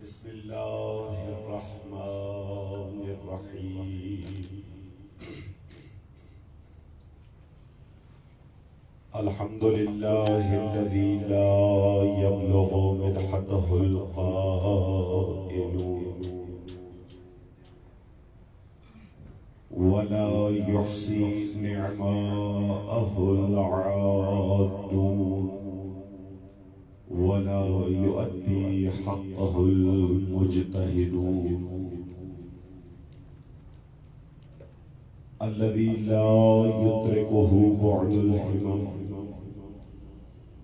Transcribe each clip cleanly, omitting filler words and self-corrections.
بسم الله الرحمن الرحيم الحمد لله الذي لا يبلغ مدحته القائلون ولا يحصي نعماءه العادون ولا يؤدي حقه المجتهدون الذي لا يدركه بعد الهمم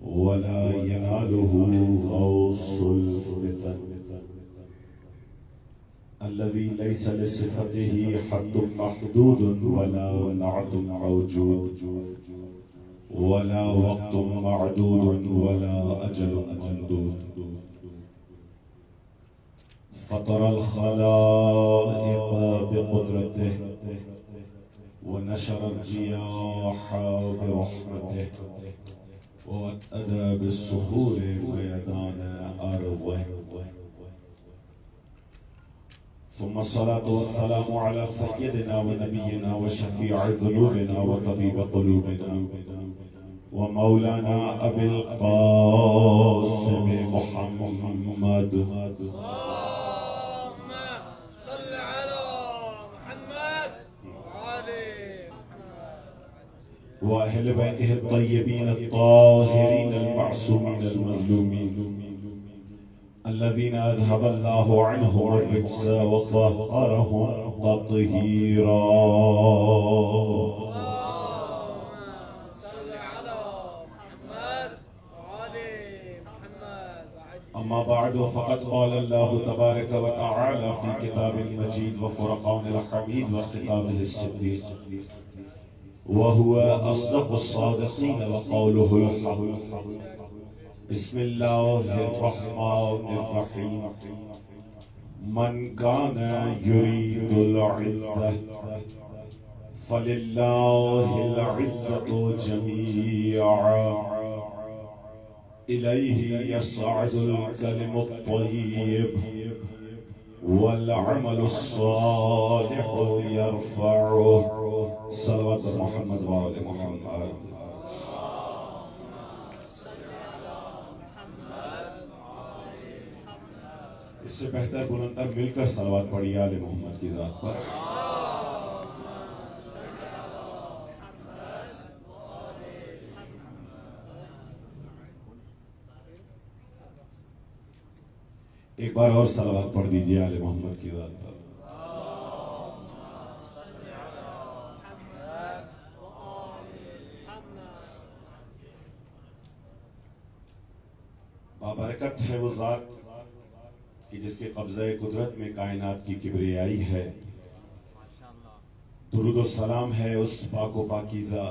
ولا يناله غوص الفتن الذي ليس لصفته حد محدود ولا نعت موجود ولا وقت معدود ولا أجل ممدود فطر الخلائق بقدرته ونشر الرياح برحمته وأتأدى بالصخور ميدان أرضه ثم الصلاة والسلام على سيدنا ونبينا وشفيع ذنوبنا وطبيب قلوبنا ومولانا أبي القاسم محمد اللهم صل على محمد وعلي وأهل بيته الطيبين الطاهرين المعصومين المظلومين الذين أذهب الله عنهم الرجس وطهرهم تطهيرا. أما بعد فقد قال الله تبارك وتعالى في كتاب المجيد وفرقان الحميد وخطابه الصديق وهو أصدق الصادقين وقوله الحق. بسم الله الرحمن الرحيم من كان يريد العزة فلله العزة جميعا إليه يصعد الكلم الطيب والعمل الصالح يرفعه. صلوات محمد وآل محمد. اس سے بہتر بلندر مل کر صلوات پڑھیے آل محمد کی ذات پر. ایک بار اور صلوات پڑھ دیجئے آل محمد کی ذات پر. بابرکت ہے وہ ذات کہ جس کے قبضہ قدرت میں کائنات کی کبریائی ہے. درود و سلام ہے اس پاک و پاکیزہ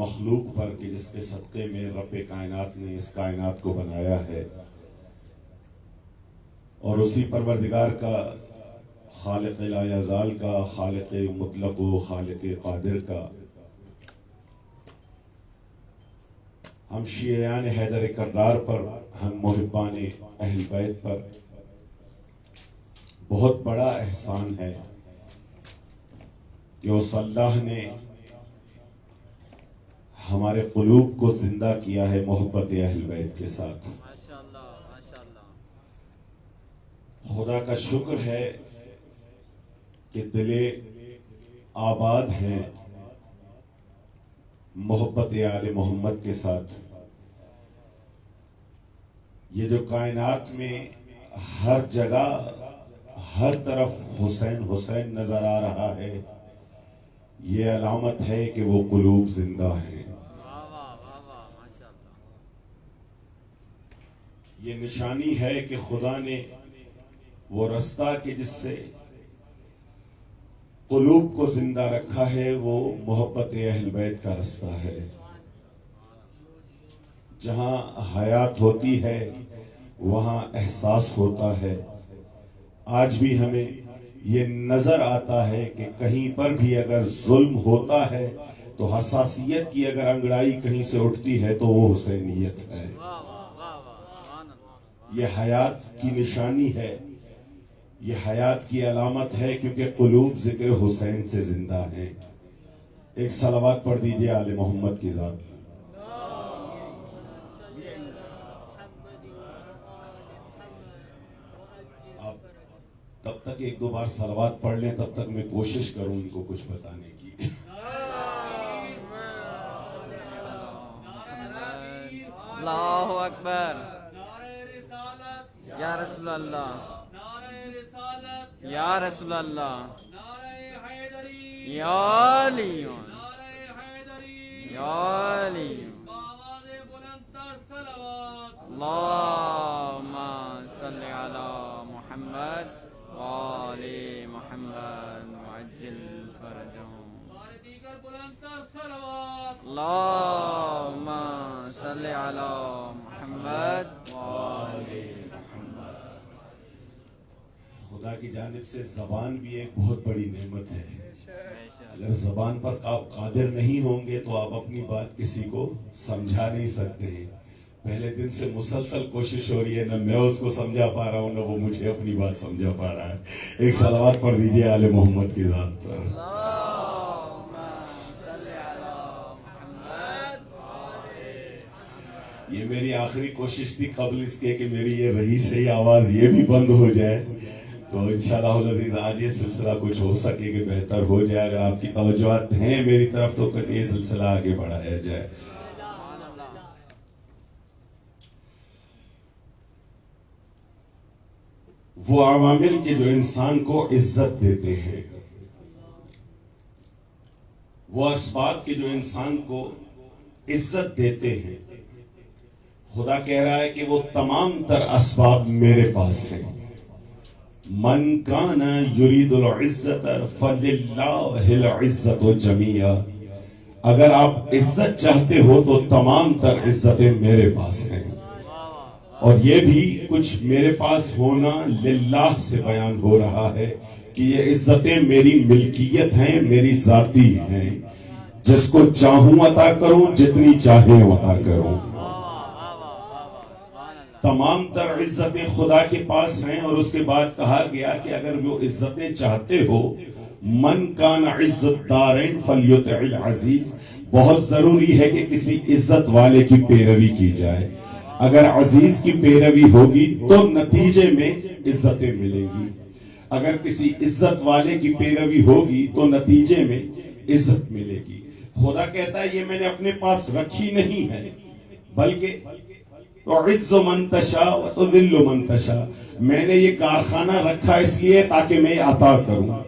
مخلوق پر کہ جس کے صدقے میں رب کائنات نے اس کائنات کو بنایا ہے، اور اسی پروردگار کا، خالق لا یزال کا، خالق مطلق و خالق قادر کا ہم شیعیان حیدر کرار پر، ہم محبان اہل بیت پر بہت بڑا احسان ہے کہ اس اللہ نے ہمارے قلوب کو زندہ کیا ہے محبت اہل بیت کے ساتھ. خدا کا شکر ہے کہ دل آباد ہیں محبت آل محمد کے ساتھ. یہ جو کائنات میں ہر جگہ ہر طرف حسین حسین نظر آ رہا ہے، یہ علامت ہے کہ وہ قلوب زندہ ہیں. یہ نشانی ہے کہ خدا نے وہ رستہ کہ جس سے قلوب کو زندہ رکھا ہے وہ محبت اہل بیت کا رستہ ہے. جہاں حیات ہوتی ہے وہاں احساس ہوتا ہے. آج بھی ہمیں یہ نظر آتا ہے کہ کہیں پر بھی اگر ظلم ہوتا ہے تو حساسیت کی اگر انگڑائی کہیں سے اٹھتی ہے تو وہ حسینیت ہے. یہ حیات کی نشانی ہے یہ حیات کی علامت ہے کیونکہ قلوب ذکر حسین سے زندہ ہیں. ایک صلوات پڑھ دیجئے آل محمد کی ذات. آپ تب تک ایک دو بار صلوات پڑھ لیں، تب تک میں کوشش کروں ان کو کچھ بتانے کی. اللہ اکبر. یا رسول اللہ، یا رسول اللہ، یا علی، یا علی. اللہم صلی علی محمد وآل محمد وعجل فرجهم. اللہم صلی علی محمد وآل محمد. خدا کی جانب سے زبان بھی ایک بہت بڑی نعمت ہے. اگر زبان پر آپ قادر نہیں ہوں گے تو آپ اپنی بات کسی کو سمجھا نہیں سکتے ہیں. پہلے دن سے مسلسل کوشش ہو رہی ہے، نہ میں اس کو سمجھا پا رہا ہوں نہ وہ مجھے اپنی بات سمجھا پا رہا ہے. ایک صلوات پڑھ دیجئے آل محمد کی ذات پر. یہ میری آخری کوشش تھی قبل اس کے کہ میری یہ رہی صحیح آواز یہ بھی بند ہو جائے، تو انشاءاللہ العزیز آج یہ سلسلہ کچھ ہو سکے کہ بہتر ہو جائے. اگر آپ کی توجہات ہیں میری طرف تو یہ سلسلہ آگے بڑھایا جائے. وہ عوامل کے جو انسان کو عزت دیتے ہیں، وہ اسباب کے جو انسان کو عزت دیتے ہیں، خدا کہہ رہا ہے کہ وہ تمام تر اسباب میرے پاس ہیں. من کان یرید العزت فللہ العزت جمیعا. اگر آپ عزت چاہتے ہو تو تمام تر عزتیں میرے پاس ہیں، اور یہ بھی کچھ میرے پاس ہونا للہ سے بیان ہو رہا ہے کہ یہ عزتیں میری ملکیت ہیں، میری ذاتی ہیں. جس کو چاہوں عطا کروں، جتنی چاہیں عطا کروں. تمام تر عزتیں خدا کے پاس ہیں. اور اس کے بعد کہا گیا کہ اگر وہ عزتیں چاہتے ہو، من کان عزت دارین فلیطع العزیز. بہت ضروری ہے کہ کسی عزت والے کی پیروی کی جائے. اگر عزیز کی پیروی ہوگی تو نتیجے میں عزتیں ملیں گی. اگر کسی عزت والے کی پیروی ہوگی تو نتیجے میں عزت ملے گی. خدا کہتا ہے یہ میں نے اپنے پاس رکھی نہیں ہے، بلکہ تُعِزُّ مَن تَشَاءُ وَتُذِلُّ مَن تَشَاءُ. میں نے یہ کارخانہ رکھا اس لیے تاکہ میں عطا کروں.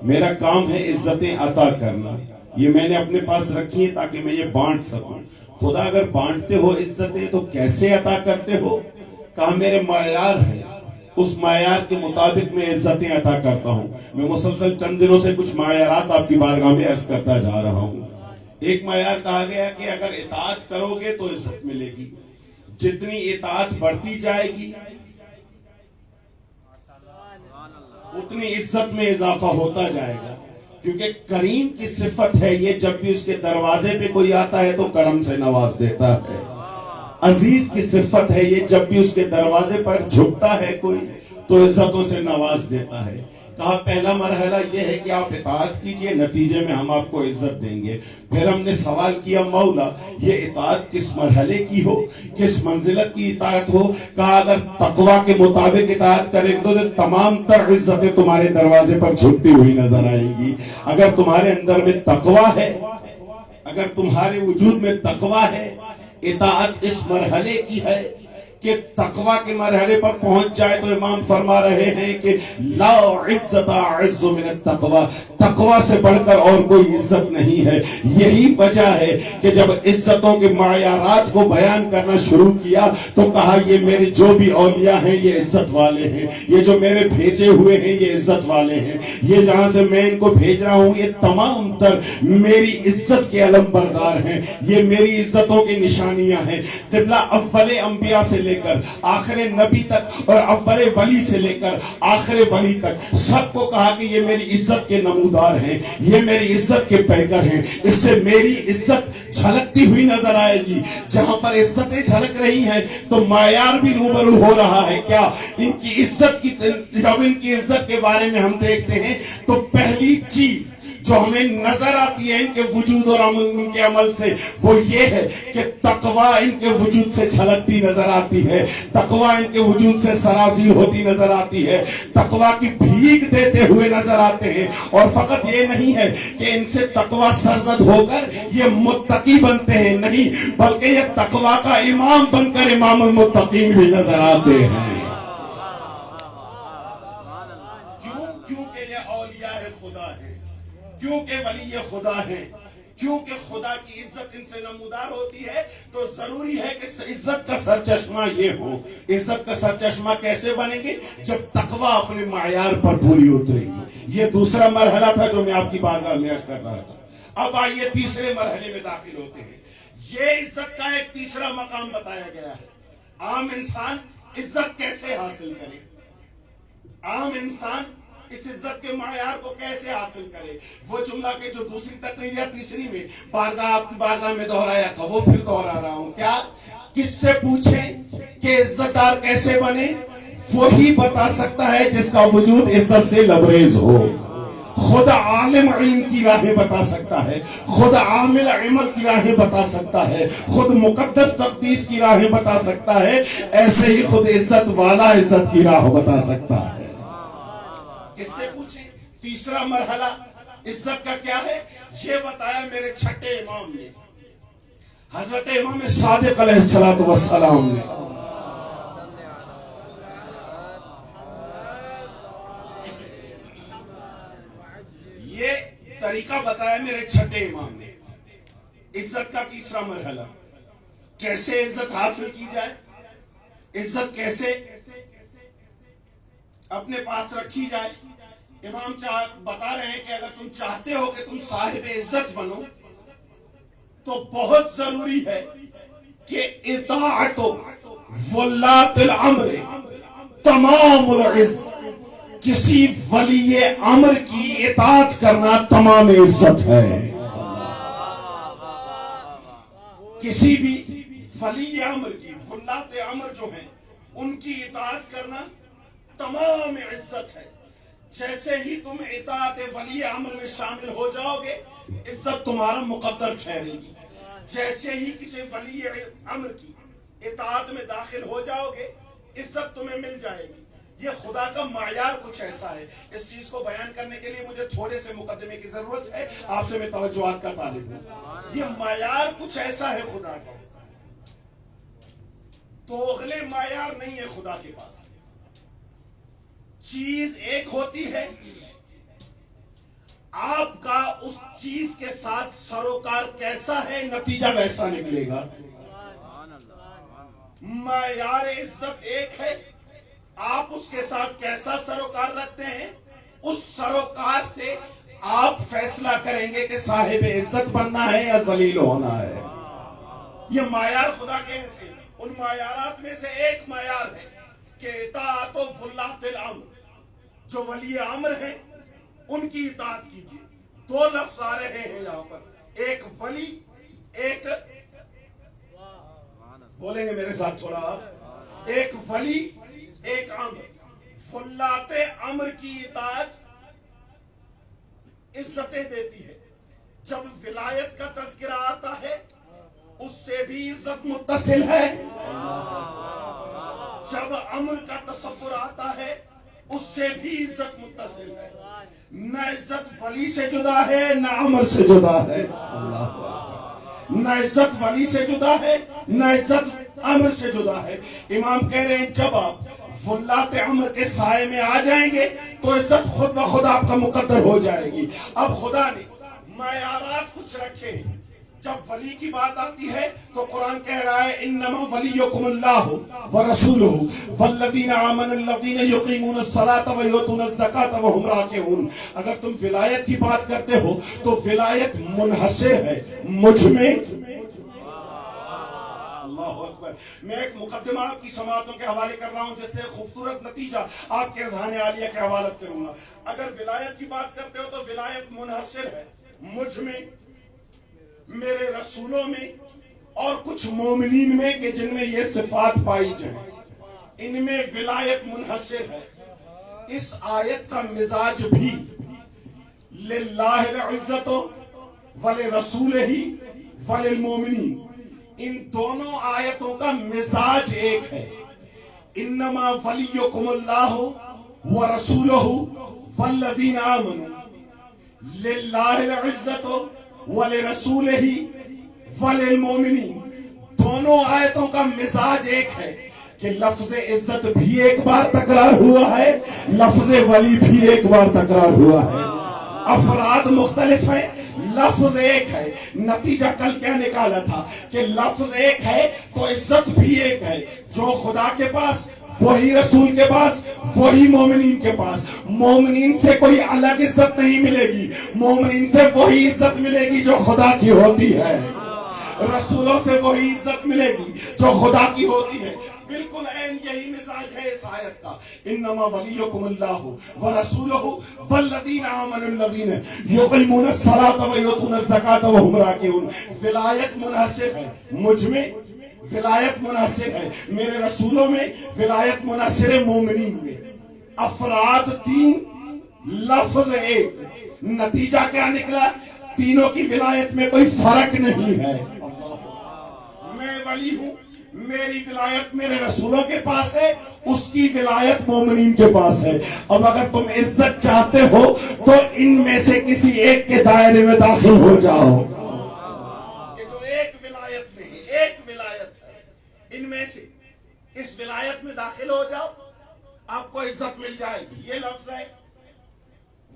میرا کام ہے عزتیں عطا کرنا. یہ میں نے اپنے پاس رکھی ہیں تاکہ میں یہ بانٹ سکوں. خدا اگر بانٹتے ہو عزتیں تو کیسے عطا کرتے ہو؟ کہا میرے معیار ہے، اس معیار کے مطابق میں عزتیں عطا کرتا ہوں. میں مسلسل چند دنوں سے کچھ معیارات آپ کی بارگاہ میں عرض کرتا جا رہا ہوں. ایک معیار کہا گیا کہ اگر اطاعت کرو گے تو عزت ملے گی. جتنی اطاعت بڑھتی جائے گی اتنی عزت میں اضافہ ہوتا جائے گا. کیونکہ کریم کی صفت ہے یہ، جب بھی اس کے دروازے پہ کوئی آتا ہے تو کرم سے نواز دیتا ہے. عزیز کی صفت ہے یہ، جب بھی اس کے دروازے پر جھکتا ہے کوئی تو عزتوں سے نواز دیتا ہے. کہا پہلا مرحلہ یہ ہے کہ آپ اطاعت کیجئے، نتیجے میں ہم آپ کو عزت دیں گے. پھر ہم نے سوال کیا مولا یہ اطاعت کس مرحلے کی ہو، کس منزلت کی اطاعت ہو؟ کہا اگر تقوی کے مطابق اطاعت کریں تو تمام تر عزتیں تمہارے دروازے پر جھکتی ہوئی نظر آئیں گی. اگر تمہارے اندر میں تقوی ہے، اگر تمہارے وجود میں تقوی ہے، اطاعت اس مرحلے کی ہے کہ تقوی کے مرحلے پر پہنچ جائے تو امام فرما رہے ہیں کہ لا عزت اعز من التقوی. تقوی سے بڑھ کر اور کوئی عزت نہیں ہے. یہی وجہ ہے کہ جب عزتوں کے معیارات کو بیان کرنا شروع کیا تو کہا یہ میرے جو بھی اولیاء ہیں یہ عزت والے ہیں، یہ جو میرے بھیجے ہوئے ہیں یہ عزت والے ہیں، یہ جہاں سے میں ان کو بھیج رہا ہوں یہ تمام تر میری عزت کے علم بردار ہیں، یہ میری عزتوں کی نشانیاں ہیں. قبلہ اول انبیاء سے لے کر آخر نبی تک اور اول ولی سے لے کر آخر ولی تک سب کو کہا کہ یہ میری عزت کے نمودار ہیں، یہ میری عزت کے پیکر ہیں، اس سے میری عزت جھلکتی ہوئی نظر آئے گی۔ جہاں پر عزتیں جھلک رہی ہیں تو معیار بھی روبرو ہو رہا ہے۔ کیا ان کی عزت کی، جب ان کی عزت کے بارے میں ہم دیکھتے ہیں تو پہلی چیز جو ہمیں نظر آتی ہے ان کے وجود اور ان کے عمل سے، وہ یہ ہے کہ تقویٰ ان کے وجود سے چھلکتی نظر آتی ہے، تقویٰ ان کے وجود سے سرازیر ہوتی نظر آتی ہے، تقویٰ کی بھیک دیتے ہوئے نظر آتے ہیں۔ اور فقط یہ نہیں ہے کہ ان سے تقویٰ سرزد ہو کر یہ متقی بنتے ہیں، نہیں، بلکہ یہ تقویٰ کا امام بن کر امام المتقین بھی نظر آتے ہیں۔ کیونکہ یہ اولیاء خدا ہے، کیونکہ ولی خدا ہے، کیونکہ خدا کی عزت ان سے نمودار ہوتی ہے، تو ضروری ہے کہ عزت کا سرچشمہ یہ ہو۔ عزت کا سرچشمہ کیسے بنیں گے؟ جب تقویٰ اپنے معیار پر پوری اترے گی۔ یہ دوسرا مرحلہ تھا جو میں آپ کی بارگاہ میں عرض کر رہا تھا۔ اب آئیے تیسرے مرحلے میں داخل ہوتے ہیں۔ یہ عزت کا ایک تیسرا مقام بتایا گیا ہے۔ عام انسان عزت کیسے حاصل کرے؟ عام انسان اس عزت کے معیار کو کیسے حاصل کرے؟ وہ جملہ کے جو دوسری تقریر یا تیسری میں بارگاہ میں دہرایا تھا وہ پھر دہرا رہا ہوں۔ کیا کس سے پوچھیں کہ عزت دار کیسے بنے؟ وہی بتا سکتا ہے جس کا وجود عزت سے لبریز ہو۔ خود عالم علم کی راہیں بتا سکتا ہے، خود عامل عمل کی راہیں بتا سکتا ہے، خود مقدس تقدیس کی راہیں بتا سکتا ہے، ایسے ہی خود عزت والا عزت کی راہ بتا سکتا ہے۔ کس سے پوچھیں؟ تیسرا مرحلہ عزت کا کیا ہے یہ بتایا میرے چھٹے امام نے، حضرت امام صادق علیہ السلام نے۔ یہ طریقہ بتایا میرے چھٹے امام نے۔ عزت کا تیسرا مرحلہ، کیسے عزت حاصل کی جائے، عزت کیسے اپنے پاس رکھی جائے۔ امام بتا رہے ہیں کہ اگر تم چاہتے ہو کہ تم صاحب عزت بنو تو بہت ضروری ہے کہ اطاعت ولاۃ الامر تمام العز، کسی ولی امر کی اطاعت کرنا تمام عزت ہے۔ کسی بھی ولی امر کی، ولاۃ امر جو ہیں ان کی اطاعت کرنا تمام عزت ہے۔ جیسے ہی تم اطاعت ولی امر میں شامل ہو جاؤ گے عزت تمہارا مقدر ٹھہرے گی۔ جیسے ہی کسی ولی امر کی اطاعت میں داخل ہو جاؤ گے عزت تمہیں مل جائے گی۔ یہ خدا کا معیار کچھ ایسا ہے۔ اس چیز کو بیان کرنے کے لیے مجھے تھوڑے سے مقدمے کی ضرورت ہے، آپ سے میں توجہات کا طالب ہوں۔ یہ معیار کچھ ایسا ہے خدا کا، تو اگلے معیار نہیں ہے خدا کے پاس۔ چیز ایک ہوتی ہے، آپ کا اس چیز کے ساتھ سروکار کیسا ہے نتیجہ ویسا نکلے گا۔ معیار عزت ایک ہے، آپ اس کے ساتھ کیسا سروکار رکھتے ہیں، اس سروکار سے آپ فیصلہ کریں گے کہ صاحب عزت بننا ہے یا ذلیل ہونا ہے۔ یہ معیار خدا کے ہیں۔ ان معیارات میں سے ایک معیار ہے کہ اطاعت ولاۃ الامر، جو ولی امر ہیں ان کی اطاعت کیجیے۔ دو لفظ آ رہے ہیں یہاں پر، ایک ولی، ایک بولیں گے میرے ساتھ تھوڑا آپ، ایک ولی ایک امر۔ ولاۃ امر کی اطاعت عزتیں دیتی ہے۔ جب ولایت کا تذکرہ آتا ہے اس سے بھی عزت متصل ہے۔ جب امر کا تصور آتا ہے اس سے بھی عزت متصل ہے۔ نہ عزت ولی سے جدا ہے نہ امر سے جدا ہے۔ نہ عزت ولی سے جدا ہے نہ عزت امر سے جدا ہے۔ امام کہہ رہے ہیں جب آپ ولاۃ امر کے سائے میں آ جائیں گے تو عزت خود بخود آپ کا مقدر ہو جائے گی۔ اب خدا نے معیارات کچھ رکھے ہیں۔ جب ولی کی بات آتی ہے تو قرآن کہہ رہا ہے انما ولیکم اللہ ورسولہ والذین آمنوا الذین یقیمون الصلاۃ ویؤتون الزکاۃ وہم راکعون۔ اگر تم ولایت کی بات کرتے ہو تو ولایت منحصر ہے مجھ میں، اللہ اکبر، میں ایک مقدمہ آپ کی سماعتوں کے حوالے کر رہا ہوں جس سے خوبصورت نتیجہ آپ کے اذہان عالیہ کے حوالے کروں گا. اگر ولایت کی بات کرتے ہو تو ولایت منحصر ہے مجھ میں، میرے رسولوں میں اور کچھ مومنین میں کہ جن میں یہ صفات پائی جائیں، ان میں ولایت منحصر ہے. اس آیت کا مزاج بھی للہ العزت ولرسولہ وللمؤمنین، ان دونوں آیتوں کا مزاج ایک ہے. انما ولیکم اللہ ورسولہ والذین آمنوا، للہ العزت ولرسولہ وللمؤمنین. دونوں آیتوں کا مزاج ایک ہے کہ لفظ عزت بھی ایک بار تکرار ہوا ہے، لفظ ولی بھی ایک بار تکرار ہوا ہے. افراد مختلف ہیں، لفظ ایک ہے. نتیجہ کل کیا نکالا تھا کہ لفظ ایک ہے تو عزت بھی ایک ہے. جو خدا کے پاس وہی رسول کے پاس وہی مومنین کے پاس. مومنین سے کوئی الگ عزت نہیں ملے گی، مومنین سے وہی عزت ملے گی جو خدا کی ہوتی ہے. رسولوں سے وہی عزت ملے گی جو خدا کی ہوتی ہے. بالکل عین یہی مزاج ہے اس آیت کا. انما ولیکم اللہ ورسولہ والذین آمنوا الذین یقیمون الصلاۃ ویؤتون الزکاۃ وهم راکعون. ولایت منحصر ہے مجھ میں، ولایت منحصر ہے میرے رسولوں میں، ولایت منحصر ہے مومنین میں. افراد تین، لفظ ایک. نتیجہ کیا نکلا؟ تینوں کی ولایت میں کوئی فرق نہیں ہے. میں ولی ہوں، میری ولایت میرے رسولوں کے پاس ہے، اس کی ولایت مومنین کے پاس ہے. اب اگر تم عزت چاہتے ہو تو ان میں سے کسی ایک کے دائرے میں داخل ہو جاؤ. یہ جو ایک ولایت میں ہے، ایک ولایت ہے، ان میں سے اس ولایت میں داخل ہو جاؤ، آپ کو عزت مل جائے گی. یہ لفظ ہے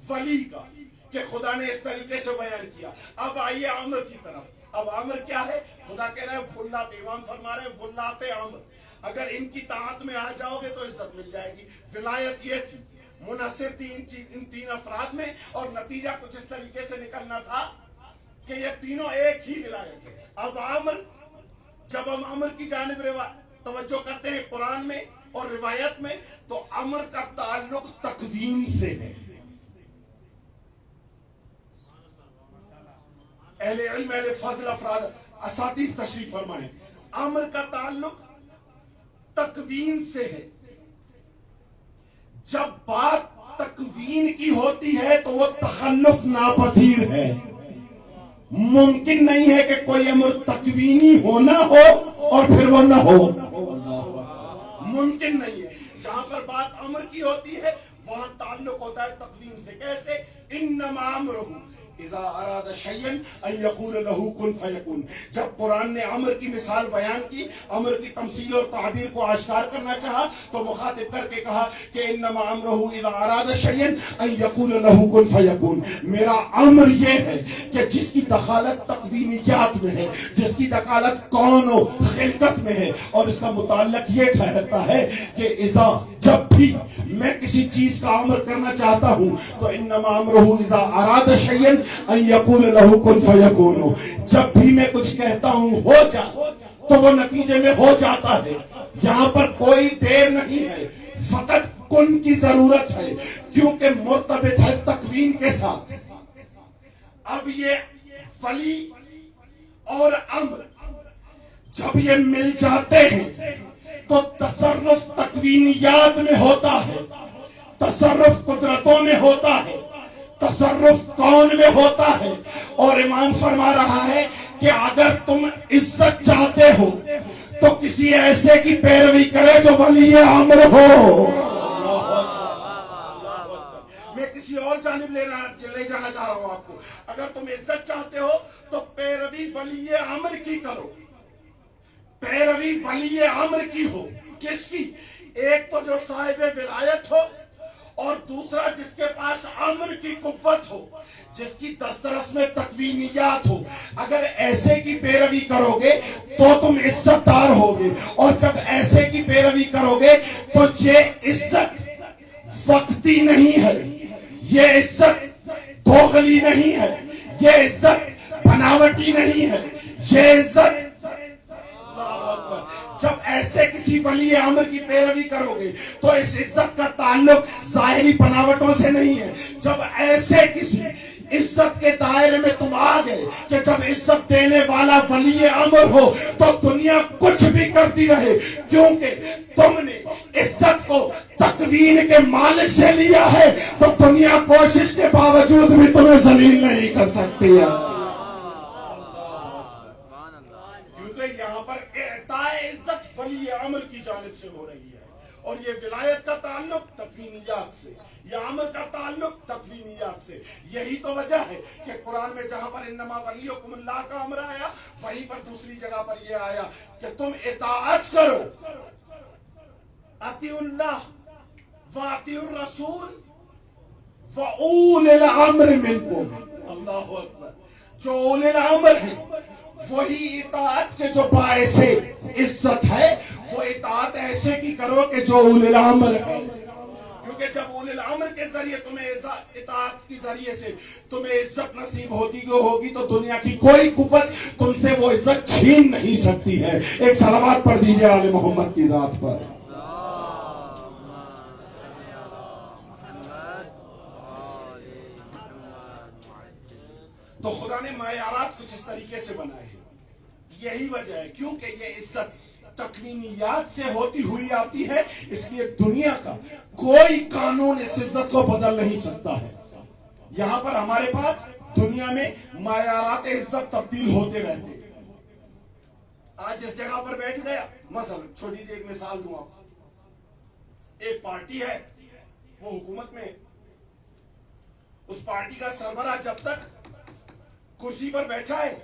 ولی کا کہ خدا نے اس طریقے سے بیان کیا. اب آئیے عمر کی طرف. اب عمر کیا ہے؟ خدا کہہ رہے ہیں فلات، امام فرما رہے ہیں فلات عمر. اگر ان کی طاعت میں آ جاؤ گے تو عزت مل جائے گی. ولایت یہ تھی، منحصر تھی ان تین افراد میں، اور نتیجہ کچھ اس طریقے سے نکلنا تھا کہ یہ تینوں ایک ہی ولایت ہے. اب عمر، جب ہم عمر کی جانب توجہ کرتے ہیں قرآن میں اور روایت میں، تو عمر کا تعلق تقویم سے ہے. اہل علم، اہل فضل افراد، اساتذہ تشریف فرمائیں. عمر کا تعلق تکوین سے ہے. جب بات تکوین کی ہوتی ہے تو وہ تخلف ناپذیر ہے. ممکن نہیں ہے کہ کوئی امر تکوینی ہونا ہو اور پھر وہ نہ ہو. ممکن نہیں ہے. جہاں پر بات امر کی ہوتی ہے وہاں تعلق ہوتا ہے تکوین سے. کیسے؟ انما امرہ اذا اراد شیئا ان یقول له کن فیکون. جب قرآن نے عمر کی مثال بیان کی، عمر کی تمثیل اور تعبیر کو آشکار کرنا چاہا، تو مخاطب کر کے کہا کہ انما امرہ اذا اراد شیئا ان یقول له کن فیکون. میرا امر یہ ہے کہ جس کی دخالت تقوینیات میں ہے، جس کی دخالت کون و خلقت میں ہے، اور اس کا متعلق یہ ٹھہرتا ہے کہ اذا، جب بھی میں کسی چیز کا امر کرنا چاہتا ہوں تو انما امرہ اذا اراد شیئا ان یقول له کن فیکون. جب بھی میں کچھ کہتا ہوں ہو جا تو وہ نتیجے میں ہو جاتا ہے. یہاں پر کوئی دیر نہیں ہے، فقط کن کی ضرورت ہے، کیونکہ مرتبط ہے تکوین کے ساتھ. اب یہ ولی اور امر جب یہ مل جاتے ہیں تو تصرف تکوینیات میں ہوتا ہے، تصرف قدرتوں میں ہوتا ہے، تصرف کون میں ہوتا ہے. اور امام فرما رہا ہے کہ اگر تم عزت چاہتے ہو تو کسی ایسے کی پیروی کرے جو ولی امر ہو. میں کسی اور جانب لے جانا چاہ رہا ہوں آپ کو. اگر تم عزت چاہتے ہو تو پیروی ولی امر کی کرو، پیروی ولی امر کی ہو. کس کی؟ ایک تو جو صاحب ولایت ہو، اور دوسرا جس کے پاس امر کی قوت ہو، جس کی دسترس میں تکوینیات ہو. اگر ایسے کی پیروی کرو گے تو تم عزت دار ہوگے، اور جب ایسے کی پیروی کرو گے تو یہ عزت وقتی نہیں ہے، یہ عزت دوغلی نہیں ہے، یہ عزت بناوٹی نہیں ہے، یہ عزت جب ایسے کسی ولی امر کی پیروی کرو گے تو اس عزت کا تعلق ظاہری بناوٹوں سے نہیں ہے. جب ایسے کسی عزت کے دائرے میں تم آ گئے کہ جب عزت دینے والا ولی امر ہو تو دنیا کچھ بھی کرتی رہے, کیونکہ تم نے عزت کو تکوین کے مالک سے لیا ہے تو دنیا کوشش کے باوجود بھی تمہیں ذلیل نہیں کر سکتی ہے. کیونکہ یہاں پر اعطاء عزت ولی امر کی جانب سے ہو رہی ہے, اور یہ ولایت کا تعلق تکوینیات سے, یہ امر کا تعلق تکوینیات سے. یہی تو وجہ ہے کہ قرآن میں جہاں پر انما ولیکم اللہ کا امر آیا, وہیں پر دوسری جگہ پر یہ آیا کہ تم اطاعت کرو, اطیعوا اللہ واطیعوا الرسول واولی الامر منکم. اللہ اکبر. جو اولی الامر ہیں وہی اطاعت کے جو باعث عزت ہے, وہ اطاعت ایسے کی کرو کہ جو اولی الامر ہے. کیونکہ جب اولی الامر کے ذریعے تمہیں اطاعت کی ذریعے سے تمہیں عزت نصیب ہوگی تو دنیا کی کوئی قوت تم سے وہ عزت چھین نہیں سکتی ہے. ایک صلوات پڑھ دیجئے آل محمد کی ذات پر. تو خدا نے معیارات کچھ اس طریقے سے بنائے ہیں. یہی وجہ ہے کیونکہ یہ عزت تکوینیات سے ہوتی ہوئی آتی ہے, اس لیے دنیا کا کوئی قانون اس عزت کو بدل نہیں سکتا ہے. یہاں پر ہمارے پاس دنیا میں معیارات عزت تبدیل ہوتے رہتے. آج جس جگہ پر بیٹھ گیا, مثلا چھوٹی سی ایک مثال دوں آپ, ایک پارٹی ہے وہ حکومت میں, اس پارٹی کا سربراہ جب تک کرسی پر بیٹھا ہے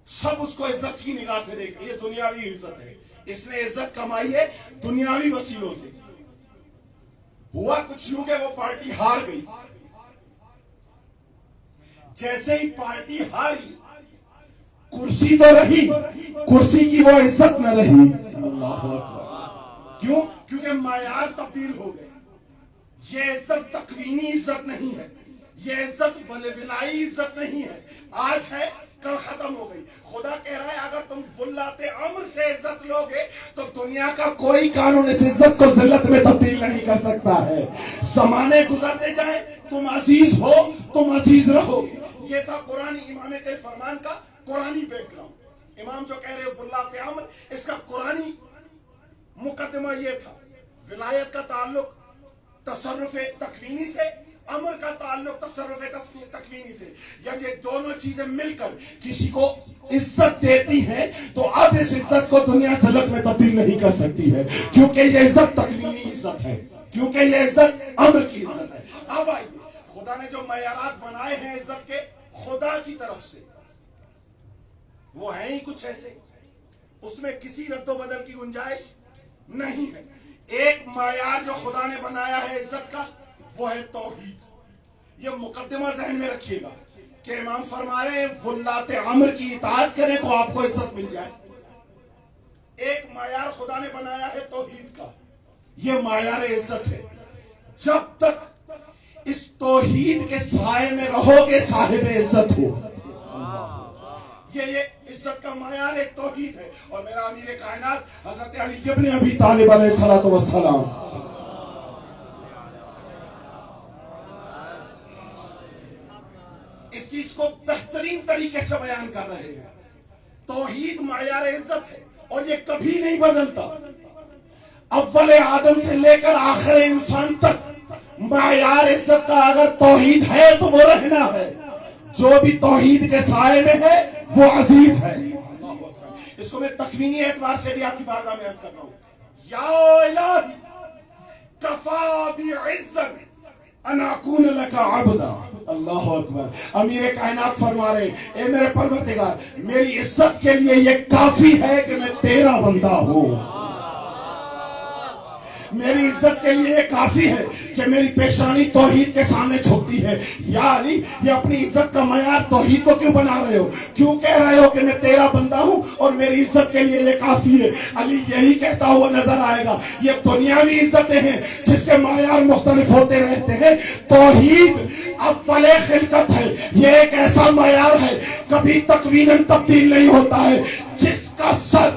سب اس کو عزت کی نگاہ سے دیکھ. یہ دنیاوی عزت ہے, اس نے عزت کمائی ہے دنیاوی وسیلوں سے. ہوا کچھ یوں کہ وہ پارٹی ہار گئی. جیسے ہی پارٹی ہاری, کرسی تو رہی, کرسی کی وہ عزت نہ رہی. اللہ اکبر. کیوں؟ کیونکہ معیار تبدیل ہو گئے. یہ عزت تکوینی عزت نہیں ہے, یہ عزت ولائی عزت نہیں ہے. آج ہے کل ختم ہو گئی. خدا کہہ رہا ہے اگر تم ولات امر سے عزت لو گے تو دنیا کا کوئی قانون اس عزت کو ذلت میں تبدیل نہیں کر سکتا ہے. زمانے گزرتے جائیں, تم عزیز ہو, تم عزیز رہو گے. یہ تھا قرآن امام کے فرمان کا قرآنی بیک گراؤنڈ. امام جو کہہ رہے ولات امر, اس کا قرآنی مقدمہ یہ تھا. ولایت کا تعلق تصرف تکوینی سے, امر کا تعلق تصرف تکوینی سے. جب یہ دونوں چیزیں مل کر کسی کو عزت دیتی ہیں تو اب اس عزت کو دنیا ذلت میں تبدیل نہیں کر سکتی ہے, کیونکہ یہ عزت تکوینی عزت ہے, کیونکہ یہ عزت امر کی عزت ہے. اب آئیے, خدا نے جو معیارات بنائے ہیں عزت کے خدا کی طرف سے, وہ ہیں ہی کچھ ایسے, اس میں کسی رد و بدل کی گنجائش نہیں ہے. ایک معیار جو خدا نے بنایا ہے عزت کا وہ ہے توحید. یہ مقدمہ ذہن میں رکھیے گا کہ امام فرما رہے ہیں ولات امر کی اطاعت کریں تو آپ کو عزت مل جائے. ایک معیار خدا نے بنایا ہے توحید کا, یہ معیار عزت ہے. جب تک اس توحید کے سائے میں رہو گے صاحب عزت ہو. یہ عزت کا معیار ایک توحید ہے. اور میرا امیر کائنات حضرت علی ابن ابی طالب علیہ السلام اس چیز کو بہترین طریقے سے بیان کر رہے ہیں. توحید معیار عزت ہے اور یہ کبھی نہیں بدلتا. اول آدم سے لے کر آخر انسان تک معیار عزت کا اگر توحید ہے تو وہ رہنا ہے. جو بھی توحید کے سائے میں ہے وہ عزیز ہے. اس کو میں تکوینی اعتبار سے بھی آپ کی بارگاہ میں عرض کر رہا ہوں. یا الہی کفا بعزت ان اکون لک عبدا. اللہ اکبر. امیر کائنات فرما رہے اے میرے پروردگار, میری عزت کے لیے یہ کافی ہے کہ میں تیرا بندہ ہوں. میری عزت کے لیے یہ کافی ہے کہ میری پیشانی توحید کے سامنے جھکتی ہے. یا علی, یہ اپنی عزت کا معیار توحید کو کیوں بنا رہے ہو؟ کیوں کہہ رہے ہو کہ میں تیرا بندہ ہوں اور میری عزت کے لیے یہ کافی ہے؟ علی یہی کہتا ہوا نظر آئے گا. یہ دنیاوی عزتیں ہیں جس کے معیار مختلف ہوتے رہتے ہیں. توحید اول خلقت ہے, یہ ایک ایسا معیار ہے کبھی تکویناً تبدیل نہیں ہوتا ہے, جس کا سر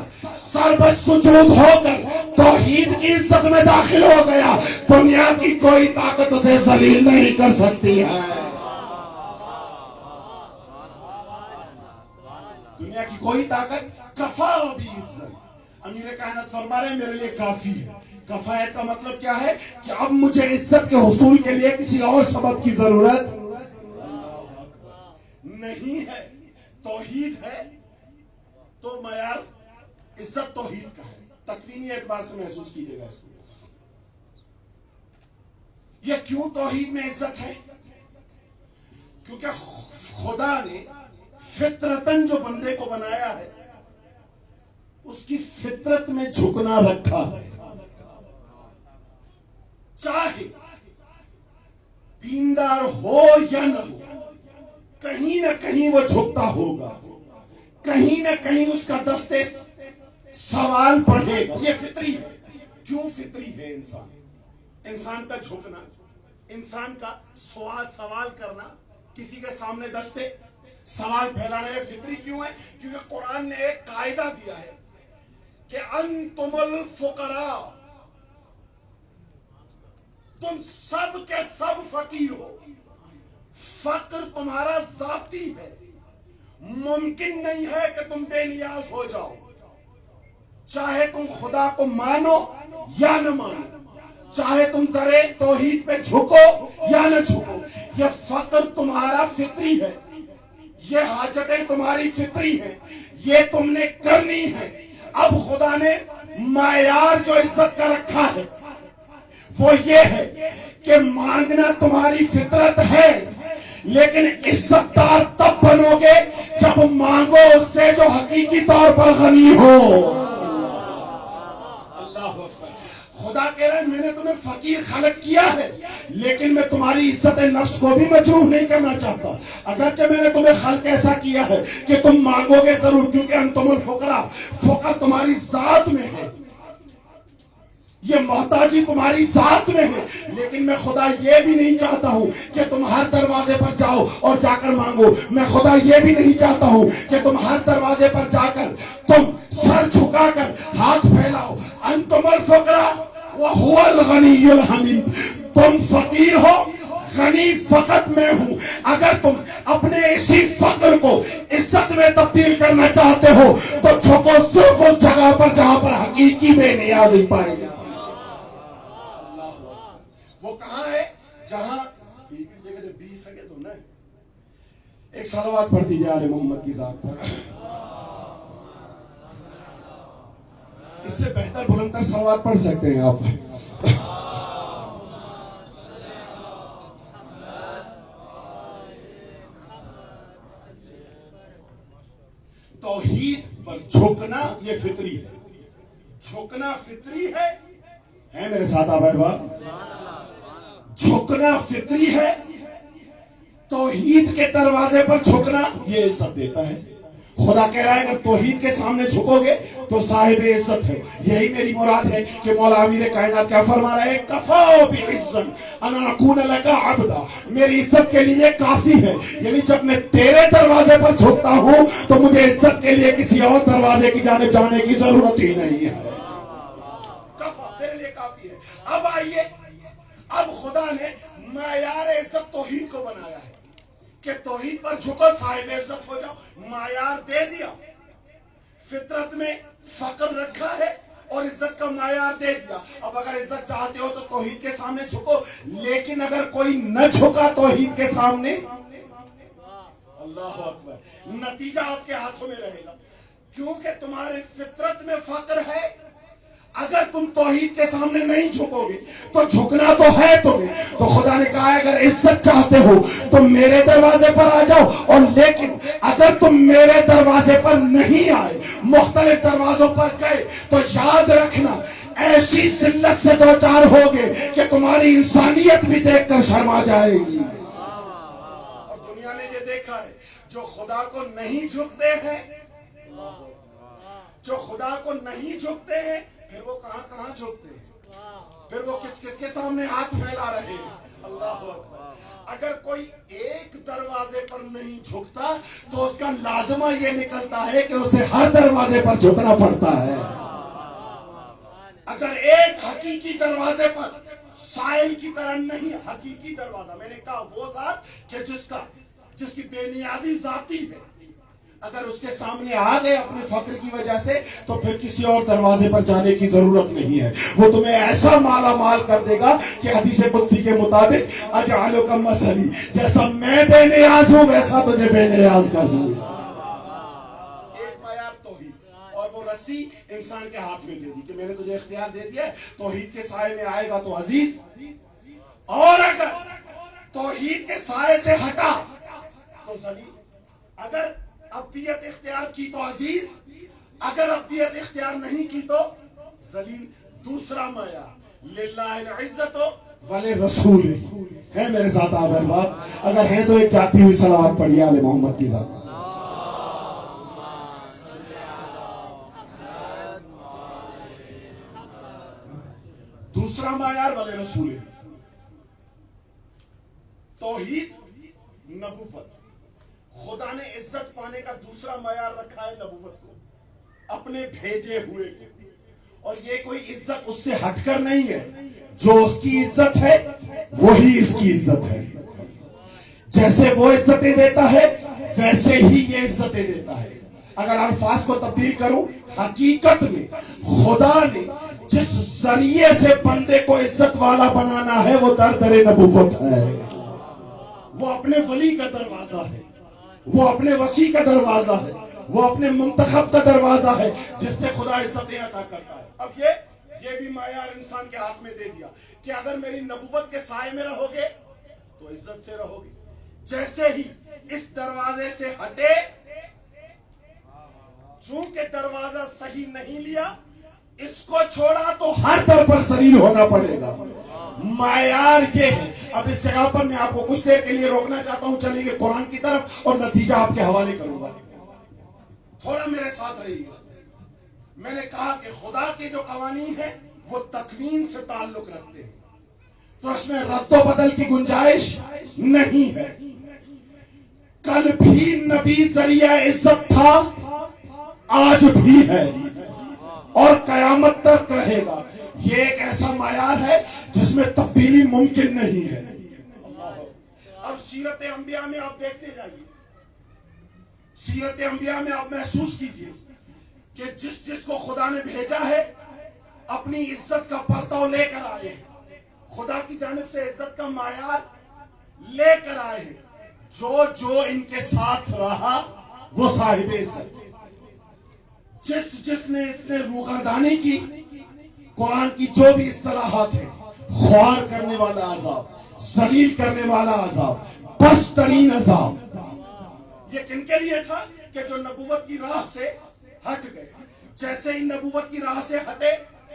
سربت سجود ہو کر توحید کی عزت میں داخل ہو گیا، دنیا کی کوئی طاقت اسے ذلیل نہیں کر سکتی ہے۔ دنیا کی کوئی طاقت کفا بھی عزت، امیر کائنات فرما رہے ہیں میرے لیے کافی ہے۔ کفایت کا مطلب کیا ہے کہ اب مجھے عزت کے حصول کے لیے کسی اور سبب کی ضرورت نہیں ہے۔ توحید ہے تو معیار عزت توحید کا ہے۔ تکوینی اعتبار سے محسوس کیجیے گا اس کو۔ یہ کیوں توحید میں عزت ہے؟ کیونکہ خدا نے فطرتاً جو بندے کو بنایا ہے اس کی فطرت میں جھکنا رکھا ہے۔ چاہے دیندار ہو یا نہ ہو، کہیں نہ کہیں وہ جھکتا ہوگا، کہیں نہ کہیں اس کا دستے سوال پڑھے گا۔ یہ فطری ہے۔ کیوں فطری ہے؟ انسان کا جھکنا، انسان کا سوال کرنا، کسی کے سامنے دستے سوال پھیلانا، یہ فطری کیوں ہے؟ کیونکہ قرآن نے ایک قاعدہ دیا ہے کہ انتم الفقراء، تم سب کے سب فقیر ہو، فقر تمہارا ذاتی ہے، ممکن نہیں ہے کہ تم بے نیاز ہو جاؤ، چاہے تم خدا کو مانو یا نہ مانو، چاہے تم درے توحید پہ جھکو یا نہ جھکو، یہ فقر تمہارا فطری ہے، یہ حاجتیں تمہاری فطری ہیں، یہ تم نے کرنی ہے۔ اب خدا نے معیار جو عزت کا رکھا ہے وہ یہ ہے کہ مانگنا تمہاری فطرت ہے، لیکن عزت دار تب بنو گے جب مانگو اس سے جو حقیقی طور پر غنی ہو۔ اللہ اکبر۔ خدا کہہ رہا ہے میں نے تمہیں فقیر خلق کیا ہے، لیکن میں تمہاری عزت نفس کو بھی مجروح نہیں کرنا چاہتا۔ اگرچہ میں نے تمہیں خلق ایسا کیا ہے کہ تم مانگو گے ضرور، کیونکہ انتم الفقراء، فقر تمہاری ذات میں ہے، یہ محتاجی تمہاری ذات میں ہے، لیکن میں خدا یہ بھی نہیں چاہتا ہوں کہ تم ہر دروازے پر جاؤ اور جا کر مانگو۔ میں خدا یہ بھی نہیں چاہتا ہوں کہ تم ہر دروازے پر جا کر تم سر جھکا کر ہاتھ پھیلاؤ۔ انتم الفقراء وہو الغنی الحمید، تم فقیر ہو، غنی فقط میں ہوں۔ اگر تم اپنے اسی فقر کو عزت میں تبدیل کرنا چاہتے ہو تو جھکو صرف اس جگہ پر جہاں پر حقیقی بے نیازی پائے گا۔ وہ کہاں ہے؟ جہاں ایک صلوات پڑھ دیجیے آل محمد کی ذات پر۔ اس سے بہتر بلندر صلوات پڑھ سکتے ہیں آپ۔ توحید پر جھکنا یہ فطری ہے، جھکنا فطری ہے میرے ساتھ آپ احباب، جھکنا فطری ہے۔ توحید کے دروازے پر جھکنا یہ عزت دیتا ہے۔ خدا کہہ رہا ہے اگر توحید کے سامنے جھکو گے تو صاحب عزت ہے۔ یہی میری مراد ہے کہ مولا امیر کائنات کیا فرما رہا ہے؟ کفا بعزت انا اکون لک عبدا، میری عزت کے لیے کافی ہے، یعنی جب میں تیرے دروازے پر جھکتا ہوں تو مجھے عزت کے لیے کسی اور دروازے کی جانب جانے کی ضرورت ہی نہیں ہے، کفا میرے لیے کافی ہے۔ اب آئیے، اب خدا نے معیار عزت توحید کو بنایا ہے کہ توحید پر جھکو صاحب عزت ہو جاؤ، معیار دے دیا۔ فطرت میں فقر رکھا ہے اور عزت کا معیار دے دیا۔ اب اگر عزت چاہتے ہو تو توحید کے سامنے جھکو، لیکن اگر کوئی نہ جھکا توحید کے سامنے، اللہ اکبر، نتیجہ آپ کے ہاتھوں میں رہے گا، کیونکہ تمہاری فطرت میں فقر ہے۔ اگر تم توحید کے سامنے نہیں جھکو گے تو جھکنا تو ہے تمہیں، تو خدا نے کہا ہے اگر عزت چاہتے ہو تو میرے دروازے پر آ جاؤ، اور لیکن اگر تم میرے دروازے پر نہیں آئے، مختلف دروازوں پر گئے، تو یاد رکھنا ایسی ذلت سے دوچار ہوگے کہ تمہاری انسانیت بھی دیکھ کر شرما جائے گی۔ اور دنیا نے یہ دیکھا ہے، جو خدا کو نہیں جھکتے ہیں، جو خدا کو نہیں جھکتے ہیں، پھر وہ کہاں کہاں جھکتے ہیں؟ پھر وہ کس کس کے سامنے ہاتھ پھیلا رہے ہیں؟ اللہ اکبر۔ اگر کوئی ایک دروازے پر نہیں جھکتا تو اس کا لازمہ یہ نکلتا ہے کہ اسے ہر دروازے پر جھکنا پڑتا ہے۔ اگر ایک حقیقی دروازے پر سائل کی طرح نہیں، حقیقی دروازہ میں نے کہا وہ ذات کہ جس کی بے نیازی ذاتی ہے، اگر اس کے سامنے آ گئے اپنے فقر کی وجہ سے تو پھر کسی اور دروازے پر جانے کی ضرورت نہیں ہے۔ وہ تمہیں ایسا مالا مال کر دے گا کہ حدیث قدسی کے مطابق اجعلک مثلی، جیسا میں بے نیاز ہوں ویسا تجھے بے نیاز کر دوں۔ ایک معیار توحید، اور وہ رسی انسان کے ہاتھ میں دے دی کہ میں نے تجھے اختیار دے دیا ہے، توحید کے سائے میں آئے گا تو عزیز، اور اگر توحید کے سائے سے ہٹا تو ذلیل۔ اگر ابدیت اختیار کی تو عزیز، اگر ابدیت اختیار نہیں کی تو ذلیل۔ دوسرا معیار للہ العزت وللرسول ہے۔ میرے ساتھ آپ احباب اگر ہیں تو ایک جاتی ہوئی صلوات پڑھیے آل محمد کی ذات۔ دوسرا معیار وللرسول، توحید نبوت۔ خدا نے عزت پانے کا دوسرا معیار رکھا ہے نبوت کو، اپنے بھیجے ہوئے کو، اور یہ کوئی عزت اس سے ہٹ کر نہیں ہے۔ جو اس کی عزت ہے وہی اس کی عزت ہے۔ جیسے وہ عزتیں دیتا ہے ویسے ہی یہ عزتیں دیتا ہے۔ اگر الفاظ کو تبدیل کروں، حقیقت میں خدا نے جس ذریعے سے بندے کو عزت والا بنانا ہے وہ در نبوت ہے۔ وہ اپنے ولی کا دروازہ ہے، وہ اپنے وسیع کا دروازہ ہے، وہ اپنے منتخب کا دروازہ ہے جس سے خدا عزتیں عطا کرتا ہے۔ اب یہ بھی معیار انسان کے ہاتھ میں دے دیا کہ اگر میری نبوت کے سائے میں رہو گے تو عزت سے رہو گے۔ جیسے ہی اس دروازے سے ہٹے، چونکہ دروازہ صحیح نہیں لیا، اس کو چھوڑا تو ہر در پر ذلیل ہونا پڑے گا۔ معیار یہ ہے۔ اب اس جگہ پر میں آپ کو کچھ دیر کے لیے روکنا چاہتا ہوں، چلیے گے قرآن کی طرف اور نتیجہ آپ کے حوالے کروں گا، تھوڑا میرے ساتھ رہیے گا۔ میں نے کہا کہ خدا کے جو قوانین ہیں وہ تکوین سے تعلق رکھتے ہیں، تو اس میں رد و بدل کی گنجائش نہیں ہے۔ کل بھی نبی ذریعہ عزت تھا، آج بھی ہے اور قیامت تک رہے گا۔ یہ ایک ایسا معیار ہے جس میں تبدیلی ممکن نہیں ہے۔ اب سیرت انبیاء میں آپ دیکھتے جائیے، سیرت انبیاء میں آپ محسوس کیجئے کہ جس کو خدا نے بھیجا ہے اپنی عزت کا پرتو لے کر آئے ہیں، خدا کی جانب سے عزت کا معیار لے کر آئے ہیں۔ جو ان کے ساتھ رہا وہ صاحب عزت، جس نے اس نے روگردانی کی، قرآن کی جو بھی اصطلاحات ہیں، خوار کرنے والا عذاب، ذلیل کرنے والا عذاب، پست ترین عذاب، یہ کن کے لیے تھا کہ جو نبوت کی راہ سے ہٹ گئے۔ جیسے ہی نبوت کی راہ سے ہٹے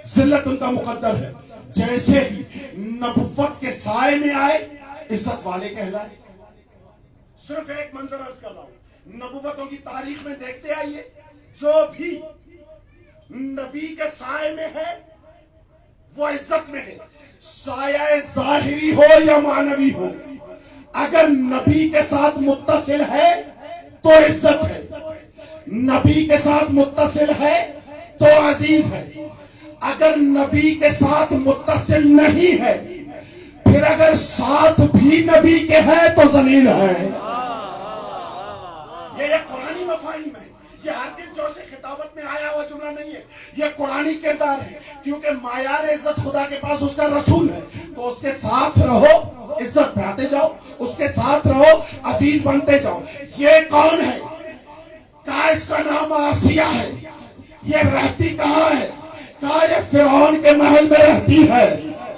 ذلت ان کا مقدر ہے، جیسے ہی نبوت کے سائے میں آئے عزت والے کہلائے۔ صرف ایک منظر عرض کر رہا ہوں، نبوتوں کی تاریخ میں دیکھتے آئیے، جو بھی نبی کے سائے میں ہے وہ عزت میں ہے، سایہ ظاہری ہو یا معنوی ہو۔ اگر نبی کے ساتھ متصل ہے تو عزت ہے، نبی کے ساتھ متصل ہے تو عزیز ہے۔ اگر نبی کے ساتھ متصل نہیں ہے، پھر اگر ساتھ بھی نبی کے ہے تو ذلیل ہے۔ یہ قرآنی مفاہیم ہے، یہ ہرگز جو سے خطابت میں آیا ہوا جملہ نہیں ہے، یہ قرآنی کردار ہے۔ کیونکہ معیار عزت خدا کے پاس اس کا رسول ہے، تو اس کے ساتھ رہو، عزت پہ آتے جاؤ، اس کے ساتھ رہو، عزیز بنتے جاؤ۔ یہ کون ہے؟ کہا اس کا نام آسیہ ہے۔ یہ رہتی کہاں ہے؟ کہا یہ فرعون کے محل میں رہتی ہے۔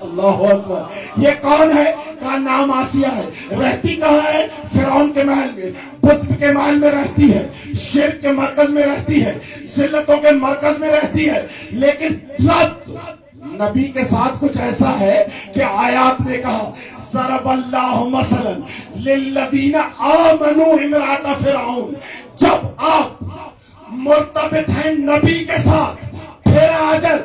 اللہ اکبر۔ یہ کون ہے؟ کہا نام آسیہ ہے۔ رہتی کہاں ہے؟ فرعون کے محل میں، بت کے محل میں رہتی ہے، شرک کے مرکز میں رہتی ہے، ذلتوں کے مرکز میں رہتی ہے۔ لیکن رب نبی کے ساتھ کچھ ایسا ہے کہ آیات نے کہا ضرب اللہ مثلا للذین آمنوا امرأۃ فرعون۔ جب آپ مرتبط ہیں نبی کے ساتھ، پھر اگر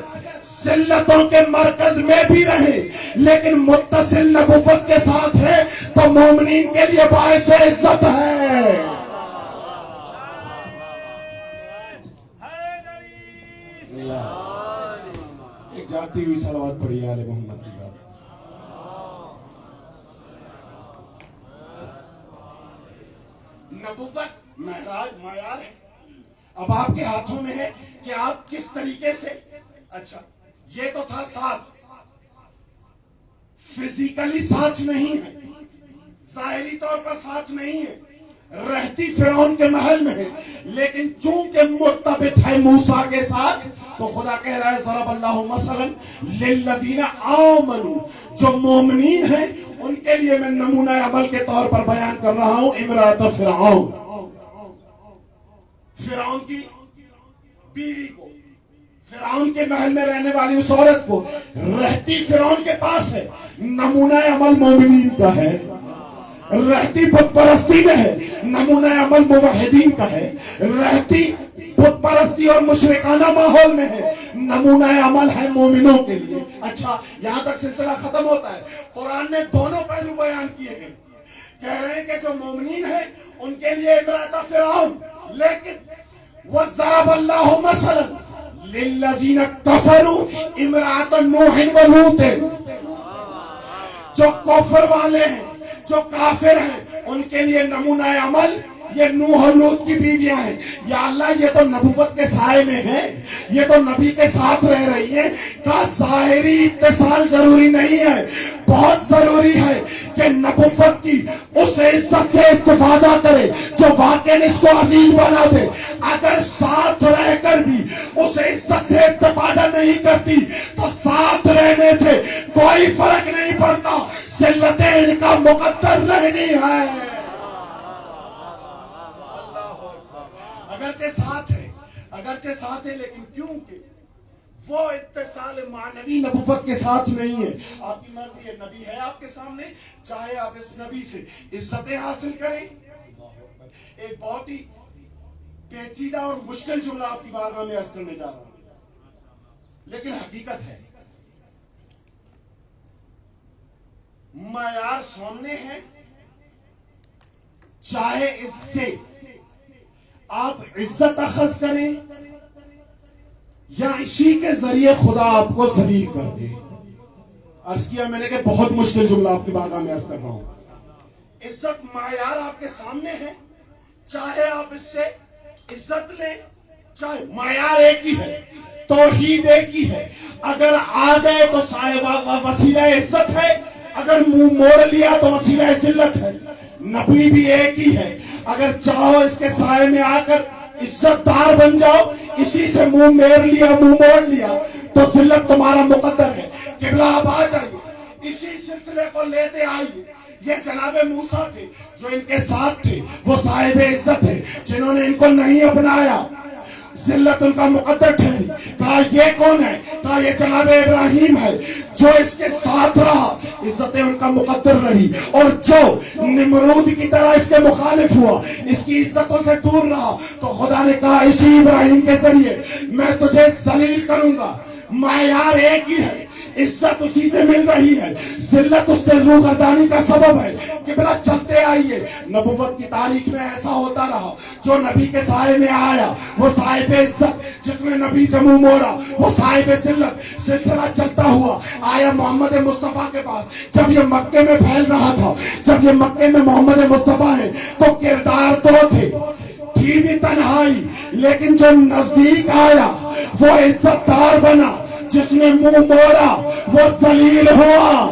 ذلتوں کے مرکز میں بھی رہے لیکن متصل نبوت کے ساتھ ہے تو مومنین کے لیے باعث عزت ہے. ایک جاتی ہوئی صلوات پڑھی آل محمد کی ذات. نبوت معیار ہے. اب آپ کے ہاتھوں میں ہے کہ آپ کس طریقے سے. اچھا یہ تو تھا ساتھ, فزیکلی ساتھ نہیں ہے, ظاہری طور پر ساتھ نہیں ہے, رہتی فرعون کے محل میں ہے, لیکن چونکہ مرتبط ہے موسیٰ کے ساتھ تو خدا کہہ رہا ہے ضرب اللہ مثلا للذین آمنوا, جو مومنین ہیں ان کے لیے میں نمونہ عمل کے طور پر بیان کر رہا ہوں امرأۃ فرعون, فرعون کی بیوی کو, فرعون کے محل میں رہنے والی اس عورت کو. رہتی فرعون کے پاس ہے, نمونہ عمل مومنین کا ہے. رہتی بت پرستی میں ہے, نمونہ عمل موحدین کا ہے. رہتی بت پرستی اور مشرکانہ ماحول میں ہے, نمونہ عمل ہے مومنوں کے لیے. اچھا یہاں تک سلسلہ ختم ہوتا ہے. قرآن نے دونوں پہلو بیان کیے ہیں. کہہ رہے ہیں کہ جو مومنین ہیں ان کے لیے امرأۃ فرعون, لیکن وَضَرَبَ اللَّهُ مَثَلًا لِلَّذِينَ كَفَرُوا امرأۃ نوح وَلُوطٍ, جو کفر والے ہیں, جو کافر ہیں, ان کے لیے نمونہ عمل یہ نوح اور لوط کی بیویاں ہیں. یا اللہ یہ تو نبوت کے سائے میں ہیں, یہ تو نبی کے ساتھ رہ رہی ہیں. کا ظاہری اتصال ضروری نہیں ہے, بہت ضروری ہے کہ نبوت کی اس عزت سے استفادہ کرے جو واقعاً اس کو عزیز بنا دے. اگر ساتھ رہ کر بھی اس عزت سے استفادہ نہیں کرتی تو ساتھ رہنے سے کوئی فرق نہیں پڑتا, ذلتیں ان کا مقدر رہنی ہے. اگرچہ ساتھ ہے لیکن کیونکہ وہ اتصال معنوی نبوت کے ساتھ نہیں ہے. آپ کی مرضی ہے, نبی ہے آپ کے سامنے, چاہے آپ اس نبی سے عزتیں حاصل کریں. ایک بہت ہی پیچیدہ اور مشکل جملہ آپ کی بارگاہ میں عرض کرنے جا رہا ہوں, لیکن حقیقت ہے. معیار سامنے ہے, چاہے اس سے آپ عزت اخذ کریں یا اسی کے ذریعے خدا آپ کو ذلیل کر دے. عرض کیا میں نے کہ بہت مشکل جملہ آپ کی بارگاہ میں عرض کر رہا ہوں. عزت معیار آپ کے سامنے ہے, چاہے آپ اس سے عزت لیں, چاہے معیار ایک ہی ہے, توحید ایک ہی ہے. اگر آ گئے تو وسیلہ عزت ہے, اگر منہ موڑ لیا تو وسیلہ ذلت ہے. نبی بھی ایک ہی ہے, اگر چاہو اس کے سائے میں آ کر عزت دار بن جاؤ, اسی سے منہ موڑ لیا تو ذلت تمہارا مقدر ہے. قبلہ آپ آ جائیے, اسی سلسلے کو لیتے آئیے. یہ جناب موسیٰ تھے جو ان کے ساتھ تھے, وہ صاحب عزت ہے. جنہوں نے ان کو نہیں اپنایا ذلت ان کا مقدر ٹھہری. کہا یہ کون ہے؟ کہا یہ جناب ابراہیم ہے. جو اس کے ساتھ رہا عزتیں ان کا مقدر رہی, اور جو نمرود کی طرح اس کے مخالف ہوا, اس کی عزتوں سے دور رہا, تو خدا نے کہا اسی ابراہیم کے ذریعے میں تجھے ذلیل کروں گا. معیار ایک ہی ہے, عزت اسی سے مل رہی ہے, ذلت اس سے روگردانی کا سبب ہے. قبلہ چلتے آئیے, نبوت کی تاریخ میں ایسا ہوتا رہا. جو نبی کے سائے میں آیا وہ صاحب عزت, جس نے نبی سے منہ موڑا وہ صاحب ذلت. سلسلہ چلتا ہوا آیا محمد مصطفیٰ کے پاس. جب یہ مکے میں پھیل رہا تھا, جب یہ مکے میں محمد مصطفیٰ ہے, تو کردار دو تھے, تھی بھی تنہائی, لیکن جو نزدیک آیا وہ عزت دار بنا. جس نے منہ موڑا وہ ذلیل ہوا.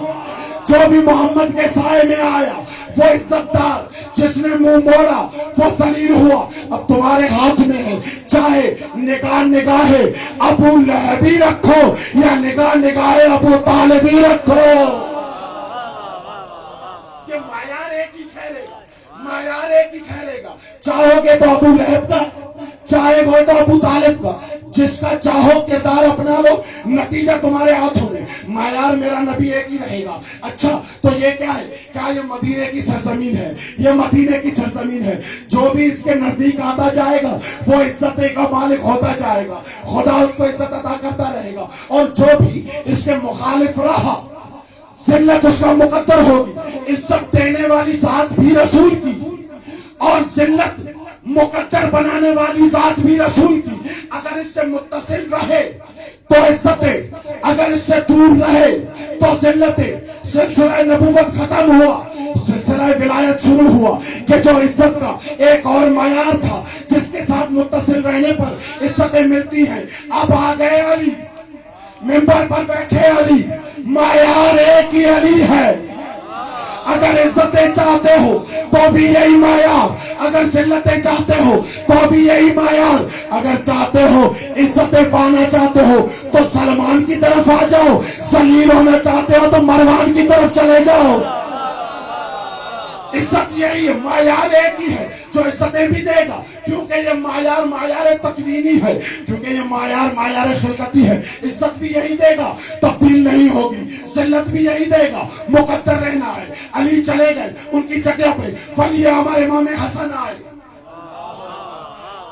جو بھی محمد کے سائے میں آیا وہ عزت دار, جس نے منہ موڑا وہ ذلیل ہوا. اب تمہارے ہاتھ میں ہے, چاہے نگاہ ابو لہبی رکھو یا نگاہ ابو طالبی رکھو. یہ معیار ایک ہی ٹھہرے گا, معیار ایک ہی ٹھہرے گا. چاہو گے تو ابو لہب کا, جائے گا تو ابو طالب کا، جس کا چاہو کردار اپنا لو، نتیجہ تمہارے ہاتھوں میں، معیار میرا نبی ایک ہی رہے گا۔ اچھا تو یہ کیا ہے؟ کیا یہ مدینے کی سرزمین ہے؟ یہ مدینے کی سرزمین ہے، جو بھی اس کے نزدیک آتا جائے گا وہ عزت کا مالک ہوتا جائے گا، خدا اس کو عزت عطا کرتا رہے گا، اور جو بھی اس کے مخالف رہا ذلت اس کا مقدر ہوگی۔ عزت دینے والی ذات بھی رسول کی اور ذلت مقدر بنانے والی ذات بھی رسول کی۔ اگر اس سے متصل رہے تو عزتیں، اگر اس سے دور رہے تو ذلتیں۔ سلسلہ نبوت ختم ہوا، سلسلہ ولایت شروع ہوا کہ جو عزت کا ایک اور معیار تھا جس کے ساتھ متصل رہنے پر عزتیں ملتی ہیں، اب آ گئے علی، ممبر پر بیٹھے علی، معیار ایک ہی علی ہے۔ اگر عزتیں چاہتے ہو تو بھی یہی معیار، اگر ذلتیں چاہتے ہو تو بھی یہی معیار، اگر چاہتے ہو عزتیں پانا چاہتے ہو تو سلمان کی طرف آ جاؤ، ذلیل ہونا چاہتے ہو تو مروان کی طرف چلے جاؤ۔ عزت یہی ہے، معیار ایک ہی ہے جو عزتیں بھی دے گا، کیونکہ یہ معیار تکوینی ہے، کیونکہ یہ معیار خلقتی ہے۔ عزت بھی یہی دے گا، تبدیل نہیں ہوگی، ذلت بھی یہی دے گا، مقدر رہنا ہے۔ علی چلے گئے، ان کی جگہ پہ ولی امر امام حسن آئے۔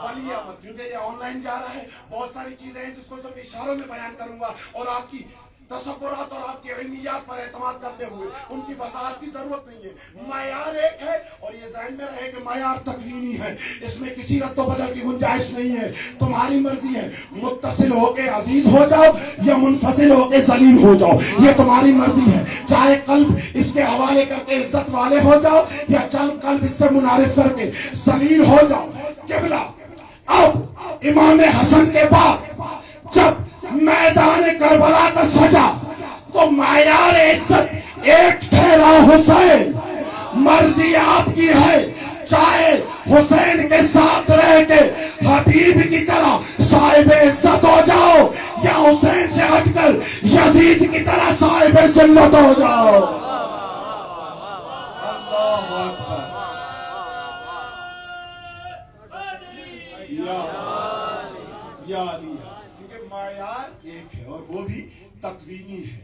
ولی امر، کیونکہ یہ آن لائن جا رہا ہے، بہت ساری چیزیں ہیں جس کو صرف اشاروں میں بیان کروں گا، اور آپ کی تصورات اور آپ کی علمیات پر اعتماد کرتے ہوئے ان کی وضاحت کی ضرورت نہیں ہے۔ معیار ایک ہے، اور یہ ذہن میں رہے کہ معیار تکوینی ہے، اس میں کسی رد و بدل کی گنجائش نہیں ہے۔ تمہاری مرضی ہے، متصل ہو کے عزیز ہو جاؤ یا منفصل ہو کے ذلیل ہو جاؤ، یہ تمہاری مرضی ہے۔ چاہے قلب اس کے حوالے کر کے عزت والے ہو جاؤ یا چل قلب اس سے منعرف کر کے ذلیل ہو جاؤ۔ قبلہ اب امام حسن کے بعد جب میدان کربلا کا سجا تو معیار عزت ایک ٹھہرا حسین۔ مرضی آپ کی ہے، چاہے حسین کے ساتھ رہ کے حبیب کی طرح صاحب عزت ہو جاؤ یا حسین سے ہٹ کر یزید کی طرح صاحب ذلت ہو جاؤ۔ اللہ اکبر، یا علی، کیونکہ معیار ایک ہے اور وہ بھی تکوینی ہے،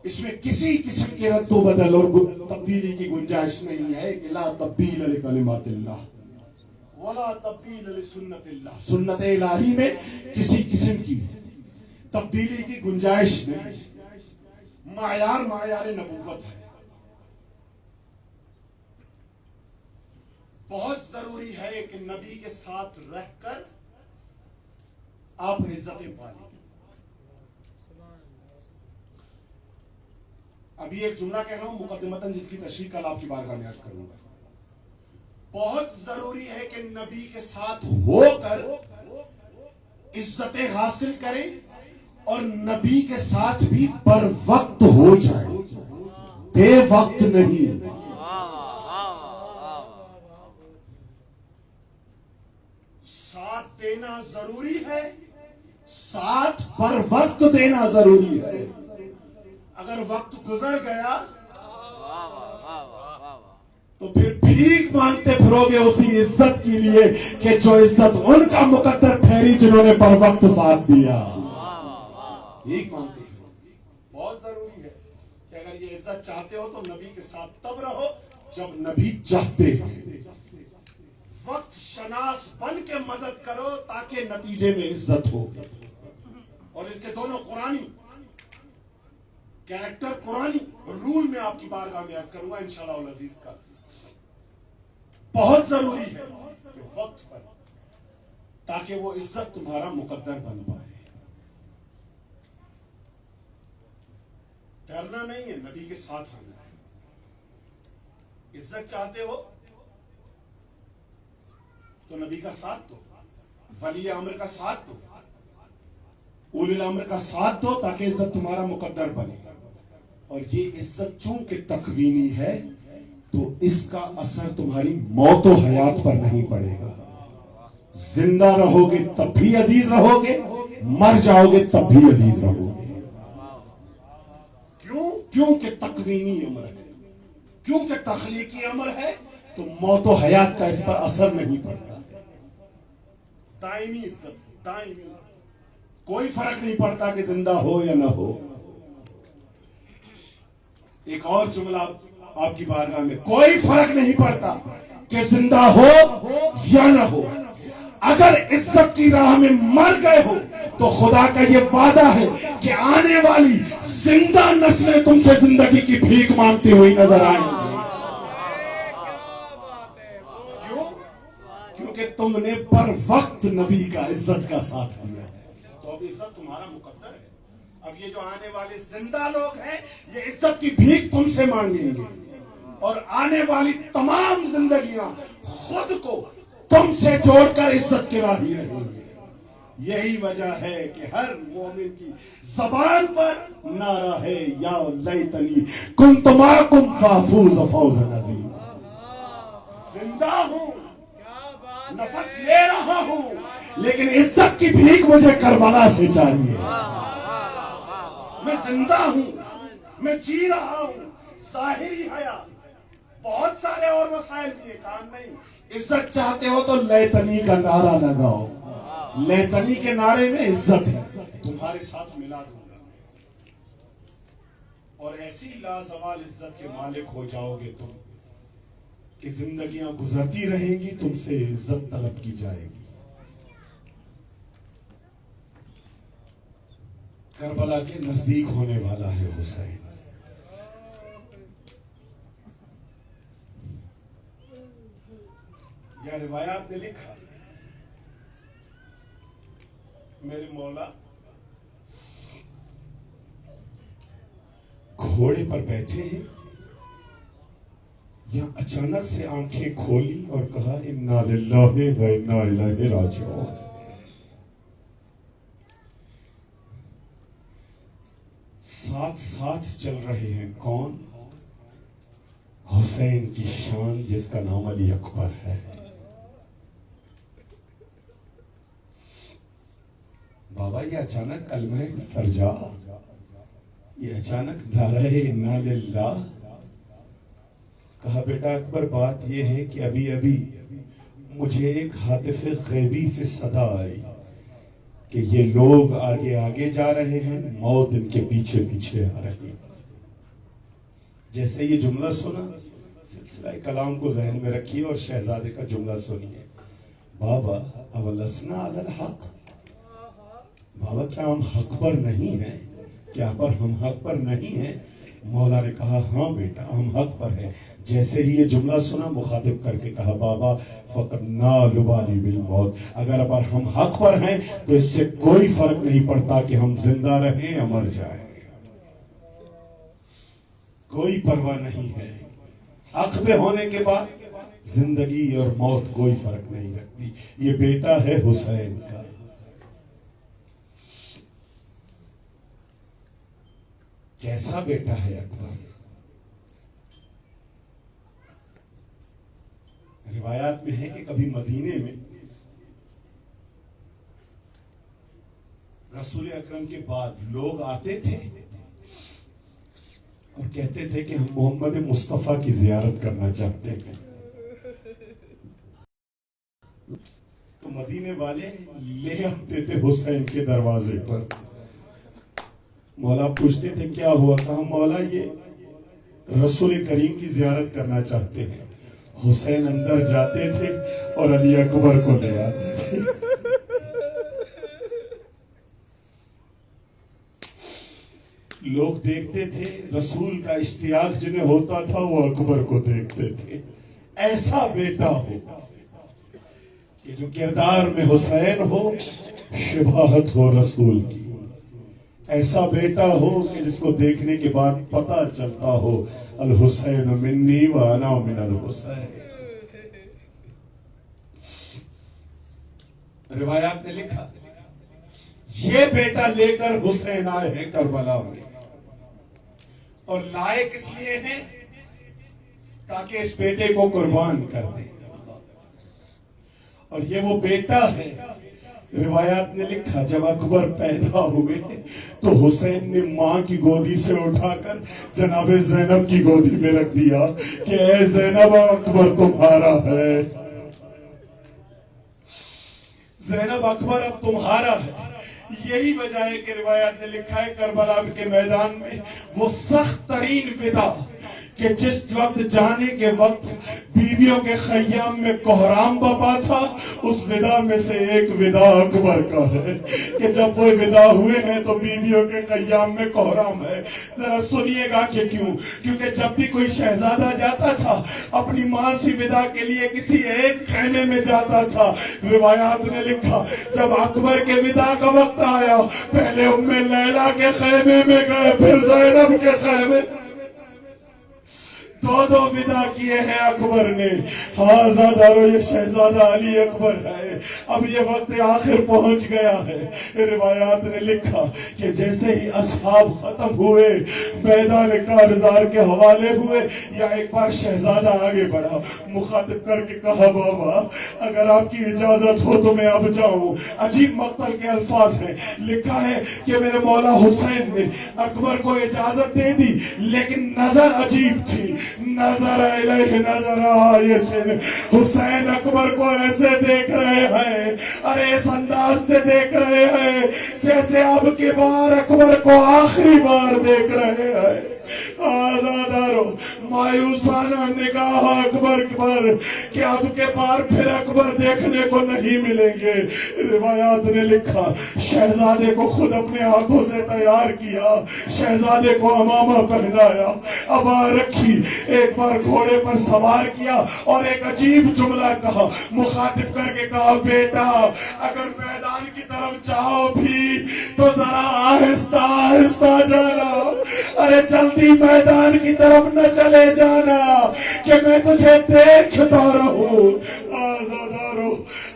اس میں کسی قسم کے رد و بدل اور تبدیلی کی گنجائش نہیں ہے کہ لا تبدیل لکلمات اللہ ولا تبدیل لسنت اللہ۔ سنت الہی میں کسی قسم کی تبدیلی کی گنجائش نہیں۔ معیار نبوت ہے۔ بہت ضروری ہے کہ نبی کے ساتھ رہ کر آپ عزتیں پالیں۔ ابھی ایک جملہ کہہ رہا ہوں مقدمتاً، جس کی تشریح کل آپ کی بارگاہ میں عرض کروں گا۔ بہت ضروری ہے کہ نبی کے ساتھ ہو کر عزتیں حاصل کریں اور نبی کے ساتھ بھی پر وقت ہو جائے، بے وقت نہیں۔ ساتھ دینا ضروری ہے، ساتھ پر وقت دینا ضروری ہے۔ اگر وقت گزر گیا تو پھر بھیک مانگتے پھرو گے اسی عزت کے لیے کہ جو عزت ان کا مقدر ٹھہری جنہوں نے پر وقت ساتھ دیا۔ بھیک مانگتے پھرو۔ بہت ضروری ہے کہ اگر یہ عزت چاہتے ہو تو نبی کے ساتھ تب رہو جب نبی چاہتے ہیں۔ وقت شناس بن کے مدد کرو تاکہ نتیجے میں عزت ہو۔ اور اس کے دونوں قرآنی کیریکٹر، قرآنی رول میں آپ کی بارگاہ میں عرض کروں گا انشاءاللہ العزیز کا۔ بہت ضروری ہے کہ وقت پر، تاکہ وہ عزت تمہارا مقدر بن پائے۔ ڈرنا نہیں ہے، نبی کے ساتھ آنا ہے۔ عزت چاہتے ہو تو نبی کا ساتھ دو، ولی امر کا ساتھ دو، اولی الامر کا ساتھ دو تاکہ عزت تمہارا مقدر بنے۔ اور یہ عزت چونکہ تکوینی ہے تو اس کا اثر تمہاری موت و حیات پر نہیں پڑے گا۔ زندہ رہو گے تب بھی عزیز رہو گے، مر جاؤ گے تب بھی عزیز رہو گے۔ کیونکہ تکوینی امر ہے، کیونکہ تخلیقی امر ہے تو موت و حیات کا اس پر اثر نہیں پڑتا۔ دائمی عزت، دائمی، کوئی فرق نہیں پڑتا کہ زندہ ہو یا نہ ہو. ایک اور جملہ آپ کی بارگاہ میں، کوئی فرق نہیں پڑتا کہ زندہ ہو یا نہ ہو، اگر عزت کی راہ میں مر گئے ہو تو خدا کا یہ وعدہ ہے کہ آنے والی زندہ نسلیں تم سے زندگی کی بھیک مانگتی ہوئی نظر آئیں گی. کیوں؟ کیونکہ تم نے پر وقت نبی کا عزت کا ساتھ دیا ہے. تو اب عزت تمہارا مقدر ہے. اب یہ جو آنے والے زندہ لوگ ہیں یہ عزت کی بھیک تم سے مانگیں گے، اور آنے والی تمام زندگیاں خود کو تم سے جوڑ کر عزت کے راہی رہیں گے. یہی وجہ ہے کہ ہر مومن کی زبان پر نعرہ ہے یا لیتنی کنت معکم فافوز فوزا عظیما. زندہ ہوں، نفس لے رہا ہوں، لیکن عزت کی بھیک مجھے کربلا سے چاہیے. میں زندہ ہوں، میں جی رہا ہوں، ظاہری حیات، بہت سارے اور وسائل دیے، کام نہیں. عزت چاہتے ہو تو لیتنی کا نعرہ لگاؤ. لیتنی کے نعرے میں عزت ہے. تمہارے ساتھ ملا دوں گا اور ایسی لازوال عزت کے مالک ہو جاؤ گے تم کہ زندگیاں گزرتی رہیں گی، تم سے عزت طلب کی جائے گی. کربلا کے نزدیک ہونے والا ہے حسین. یا روایات نے لکھا میرے مولا گھوڑے پر بیٹھے ہیں، یا اچانک سے آنکھیں کھولی اور کہا انا للہ و انا الیہ راجعون. ساتھ ساتھ چل رہے ہیں کون؟ حسین کی شان جس کا نام علی اکبر ہے. بابا یہ اچانک کلمہ استرجاع، یہ اچانک نعرہ انا للہ. کہا بیٹا اکبر بات یہ ہے کہ ابھی ابھی مجھے ایک ہاتف غیبی سے صدا آئی کہ یہ لوگ آگے آگے جا رہے ہیں، موت ان کے پیچھے پیچھے آ رہی. جیسے یہ جملہ سنا سلسلہ کلام کو ذہن میں رکھیے اور شہزادے کا جملہ سنیے. بابا اولسنا علی الحق، بابا کیا ہم حق پر نہیں ہیں؟ کیا پر ہم حق پر نہیں ہیں؟ مولا نے کہا ہاں بیٹا ہم حق پر ہیں. جیسے ہی یہ جملہ سنا مخاطب کر کے کہا بابا فقط نا لبالی بالموت، اگر اب ہم حق پر ہیں تو اس سے کوئی فرق نہیں پڑتا کہ ہم زندہ رہیں یا مر جائیں. کوئی پرواہ نہیں ہے. حق پہ ہونے کے بعد زندگی اور موت کوئی فرق نہیں رکھتی. یہ بیٹا ہے حسین کا. کیسا بیٹا ہے اکبر؟ روایات میں ہے کہ کبھی مدینے میں رسول اکرم کے بعد لوگ آتے تھے اور کہتے تھے کہ ہم محمد مصطفیٰ کی زیارت کرنا چاہتے ہیں. تو مدینے والے لے آتے تھے حسین کے دروازے پر. مولا پوچھتے تھے کیا ہوا؟ کہا مولا یہ رسول کریم کی زیارت کرنا چاہتے ہیں. حسین اندر جاتے تھے اور علی اکبر کو لے آتے تھے. لوگ دیکھتے تھے، رسول کا اشتیاق جنہیں ہوتا تھا وہ اکبر کو دیکھتے تھے. ایسا بیٹا ہو کہ جو کردار میں حسین ہو، شباہت ہو رسول کی. ایسا بیٹا ہو کہ جس کو دیکھنے کے بعد پتہ چلتا ہو الحسین منی وانا من الحسین. روایات نے لکھا یہ بیٹا لے کر حسین آئے ہیں کربلا میں، اور لائے کس لیے ہیں؟ تاکہ اس بیٹے کو قربان کر دیں. اور یہ وہ بیٹا ہے. روایات نے لکھا جب اکبر پیدا ہوئے تو حسین نے ماں کی گودی سے اٹھا کر جناب زینب کی گودی میں رکھ دیا کہ اے زینب اکبر تمہارا ہے. زینب اکبر اب تمہارا ہے. یہی وجہ ہے کہ روایت نے لکھا ہے کربلا کے میدان میں وہ سخت ترین ودا کہ جس وقت جانے کے وقت بیویوں کے خیام میں کوہرام بپا تھا، اس ودا میں سے ایک ودا اکبر کا ہے کہ جب وہ ودا ہوئے ہیں تو بیویوں کے خیام میں کوہرام ہے. ذرا سنیے گا کہ کیوں؟ کیونکہ جب بھی کوئی شہزادہ جاتا تھا اپنی ماں سے ودا کے لیے کسی ایک خیمے میں جاتا تھا. روایات نے لکھا جب اکبر کے ودا کا وقت آیا پہلے ام لیلا کے خیمے میں گئے، پھر زینب کے خیمے. دو ودا کیے ہیں اکبر نے. ہاں زادارو، یہ شہزادہ علی اکبر ہے. اب یہ وقت آخر پہنچ گیا ہے. روایات نے لکھا کہ جیسے ہی اصحاب ختم ہوئے، میدان کارزار کے حوالے ہوئے، یا ایک بار شہزادہ آگے بڑھا، مخاطب کر کے کہا بابا اگر آپ کی اجازت ہو تو میں اب جاؤں. عجیب مقتل کے الفاظ ہیں. لکھا ہے کہ میرے مولا حسین نے اکبر کو اجازت دے دی، لیکن نظر عجیب تھی. نظر الیہ نظر آیسن، حسین اکبر کو ایسے دیکھ رہے ہیں، اور اس انداز سے دیکھ رہے ہیں جیسے اب کی بار اکبر کو آخری بار دیکھ رہے ہیں. آزادارو، مایوسانہ نگاہ اکبر پر کہ اب کے بار پھر اکبر دیکھنے کو نہیں ملیں گے. روایات نے لکھا شہزادے کو خود اپنے ہاتھوں سے تیار کیا، شہزادے کو امامہ پہنایا، ابا رکھی، ایک بار گھوڑے پر سوار کیا اور ایک عجیب جملہ کہا، مخاطب کر کے کہا بیٹا اگر میدان کی طرف جاؤ بھی تو ذرا آہستہ آہستہ جانا، ارے جلدی میدان کی طرف نہ چلے جانا کہ میں تجھے دیکھتا رہوں. آزادارو،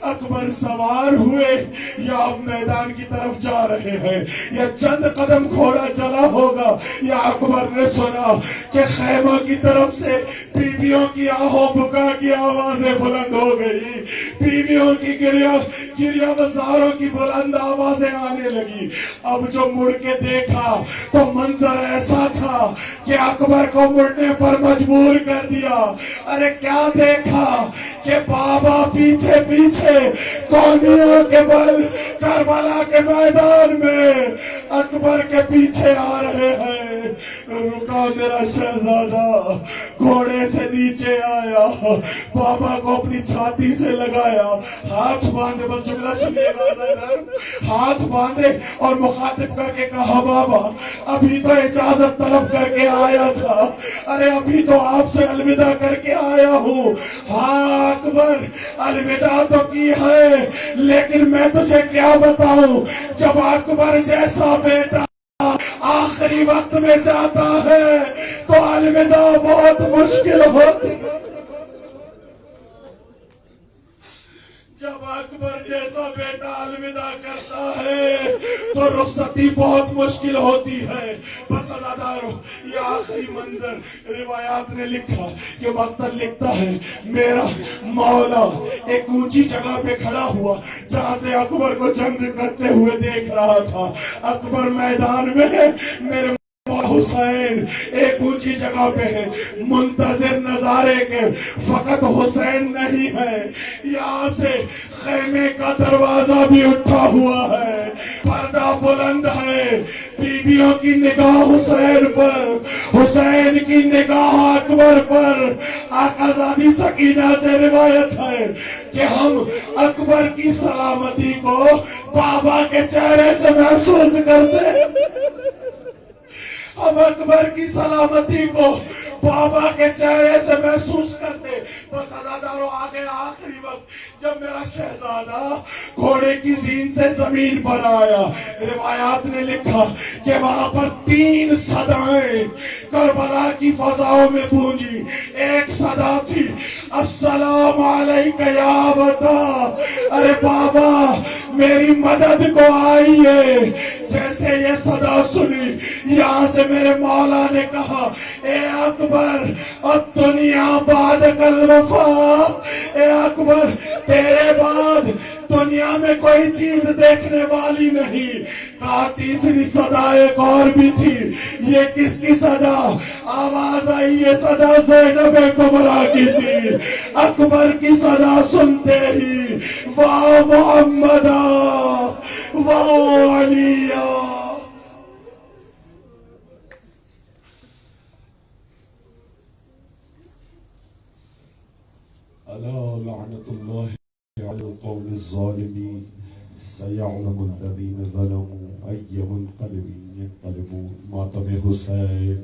اکبر سوار ہوئے یا اب میدان کی طرف جا رہے ہیں، یا چند قدم گھوڑا چلا ہوگا، یا اکبر نے سنا کہ خیمہ کی طرف سے بیویوں کی آہو بکا کی آوازیں بلند ہو گئی، بیویوں کی گریہ وزاروں کی بلند آوازیں آنے لگی. اب جو مڑ کے دیکھا تو منظر ایسا تھا کہ اکبر کو مڑنے پر مجبور کر دیا. ارے کیا دیکھا کہ بابا پیچھے پیچھے قومیوں کے بل کربلا کے میدان میں اکبر کے پیچھے آ رہے ہیں. رکا میرا شہزادہ، گھوڑے سے نیچے آیا، بابا کو اپنی چھاتی سے لگایا، ہاتھ باندھے، بس جملہ سنیے گا، ہاتھ باندھے اور مخاطب کر کے کہا بابا ابھی تو اجازت طلب کر کے آیا تھا، ارے ابھی تو آپ سے الوداع کر کے آیا ہوں. ہاں اکبر الوداع تو کی ہے، لیکن میں تجھے کیا بتاؤں، جب اکبر جیسا بیٹا آخری وقت میں جاتا ہے تو الوداع بہت مشکل ہوتی. جب اکبر جیسا بیٹا الوداع کرتا ہے تو رخصتی بہت مشکل ہوتی ہے. بس ادادارو، یہ آخری منظر روایات نے لکھا کہ مقتل لکھتا ہے میرا مولا ایک اونچی جگہ پہ کھڑا ہوا جہاں سے اکبر کو جنگ کرتے ہوئے دیکھ رہا تھا. اکبر میدان میں ہے، میرے حسین ایک اونچی جگہ پہ ہے، منتظر نظارے کے. فقط حسین نہیں ہے، یہاں سے خیمے کا دروازہ بھی اٹھا ہوا ہے، پردہ بلند ہے، بیویوں کی نگاہ حسین پر، حسین کی نگاہ اکبر پر. آقا زادی سکینہ سے روایت ہے کہ ہم اکبر کی سلامتی کو بابا کے چہرے سے محسوس کرتے ہیں، ہم اکبر کی سلامتی کو بابا کے چہرے سے محسوس کرتے. بس ازادارو آگے آخری وقت جب میرا شہزادہ گھوڑے کی زین سے زمین پر آیا، روایات نے لکھا کہ وہاں پر 3 صدائیں کربلا کی فضاؤں میں گونجی. ایک صدا تھی السلام علیکہ یا ابتا، ارے بابا میری مدد کو آئیے. جیسے یہ صدا سنی یہاں سے میرے مولا نے کہا اے اکبر الدنیا بعد الوفا، اے اکبر تیرے بعد دنیا میں کوئی چیز دیکھنے والی نہیں. کہا تیسری صدا ایک اور بھی تھی. یہ کس کی صدا؟ آواز آئی یہ صدا زینب کبریٰ کی تھی. اکبر کی صدا سنتے ہی واہ محمدہ واہ علیہ. الا لعنت اللہ علی القوم الظالمین سیعلم الذین ظلموا ای منقلب ینقلبون. ماتم حسین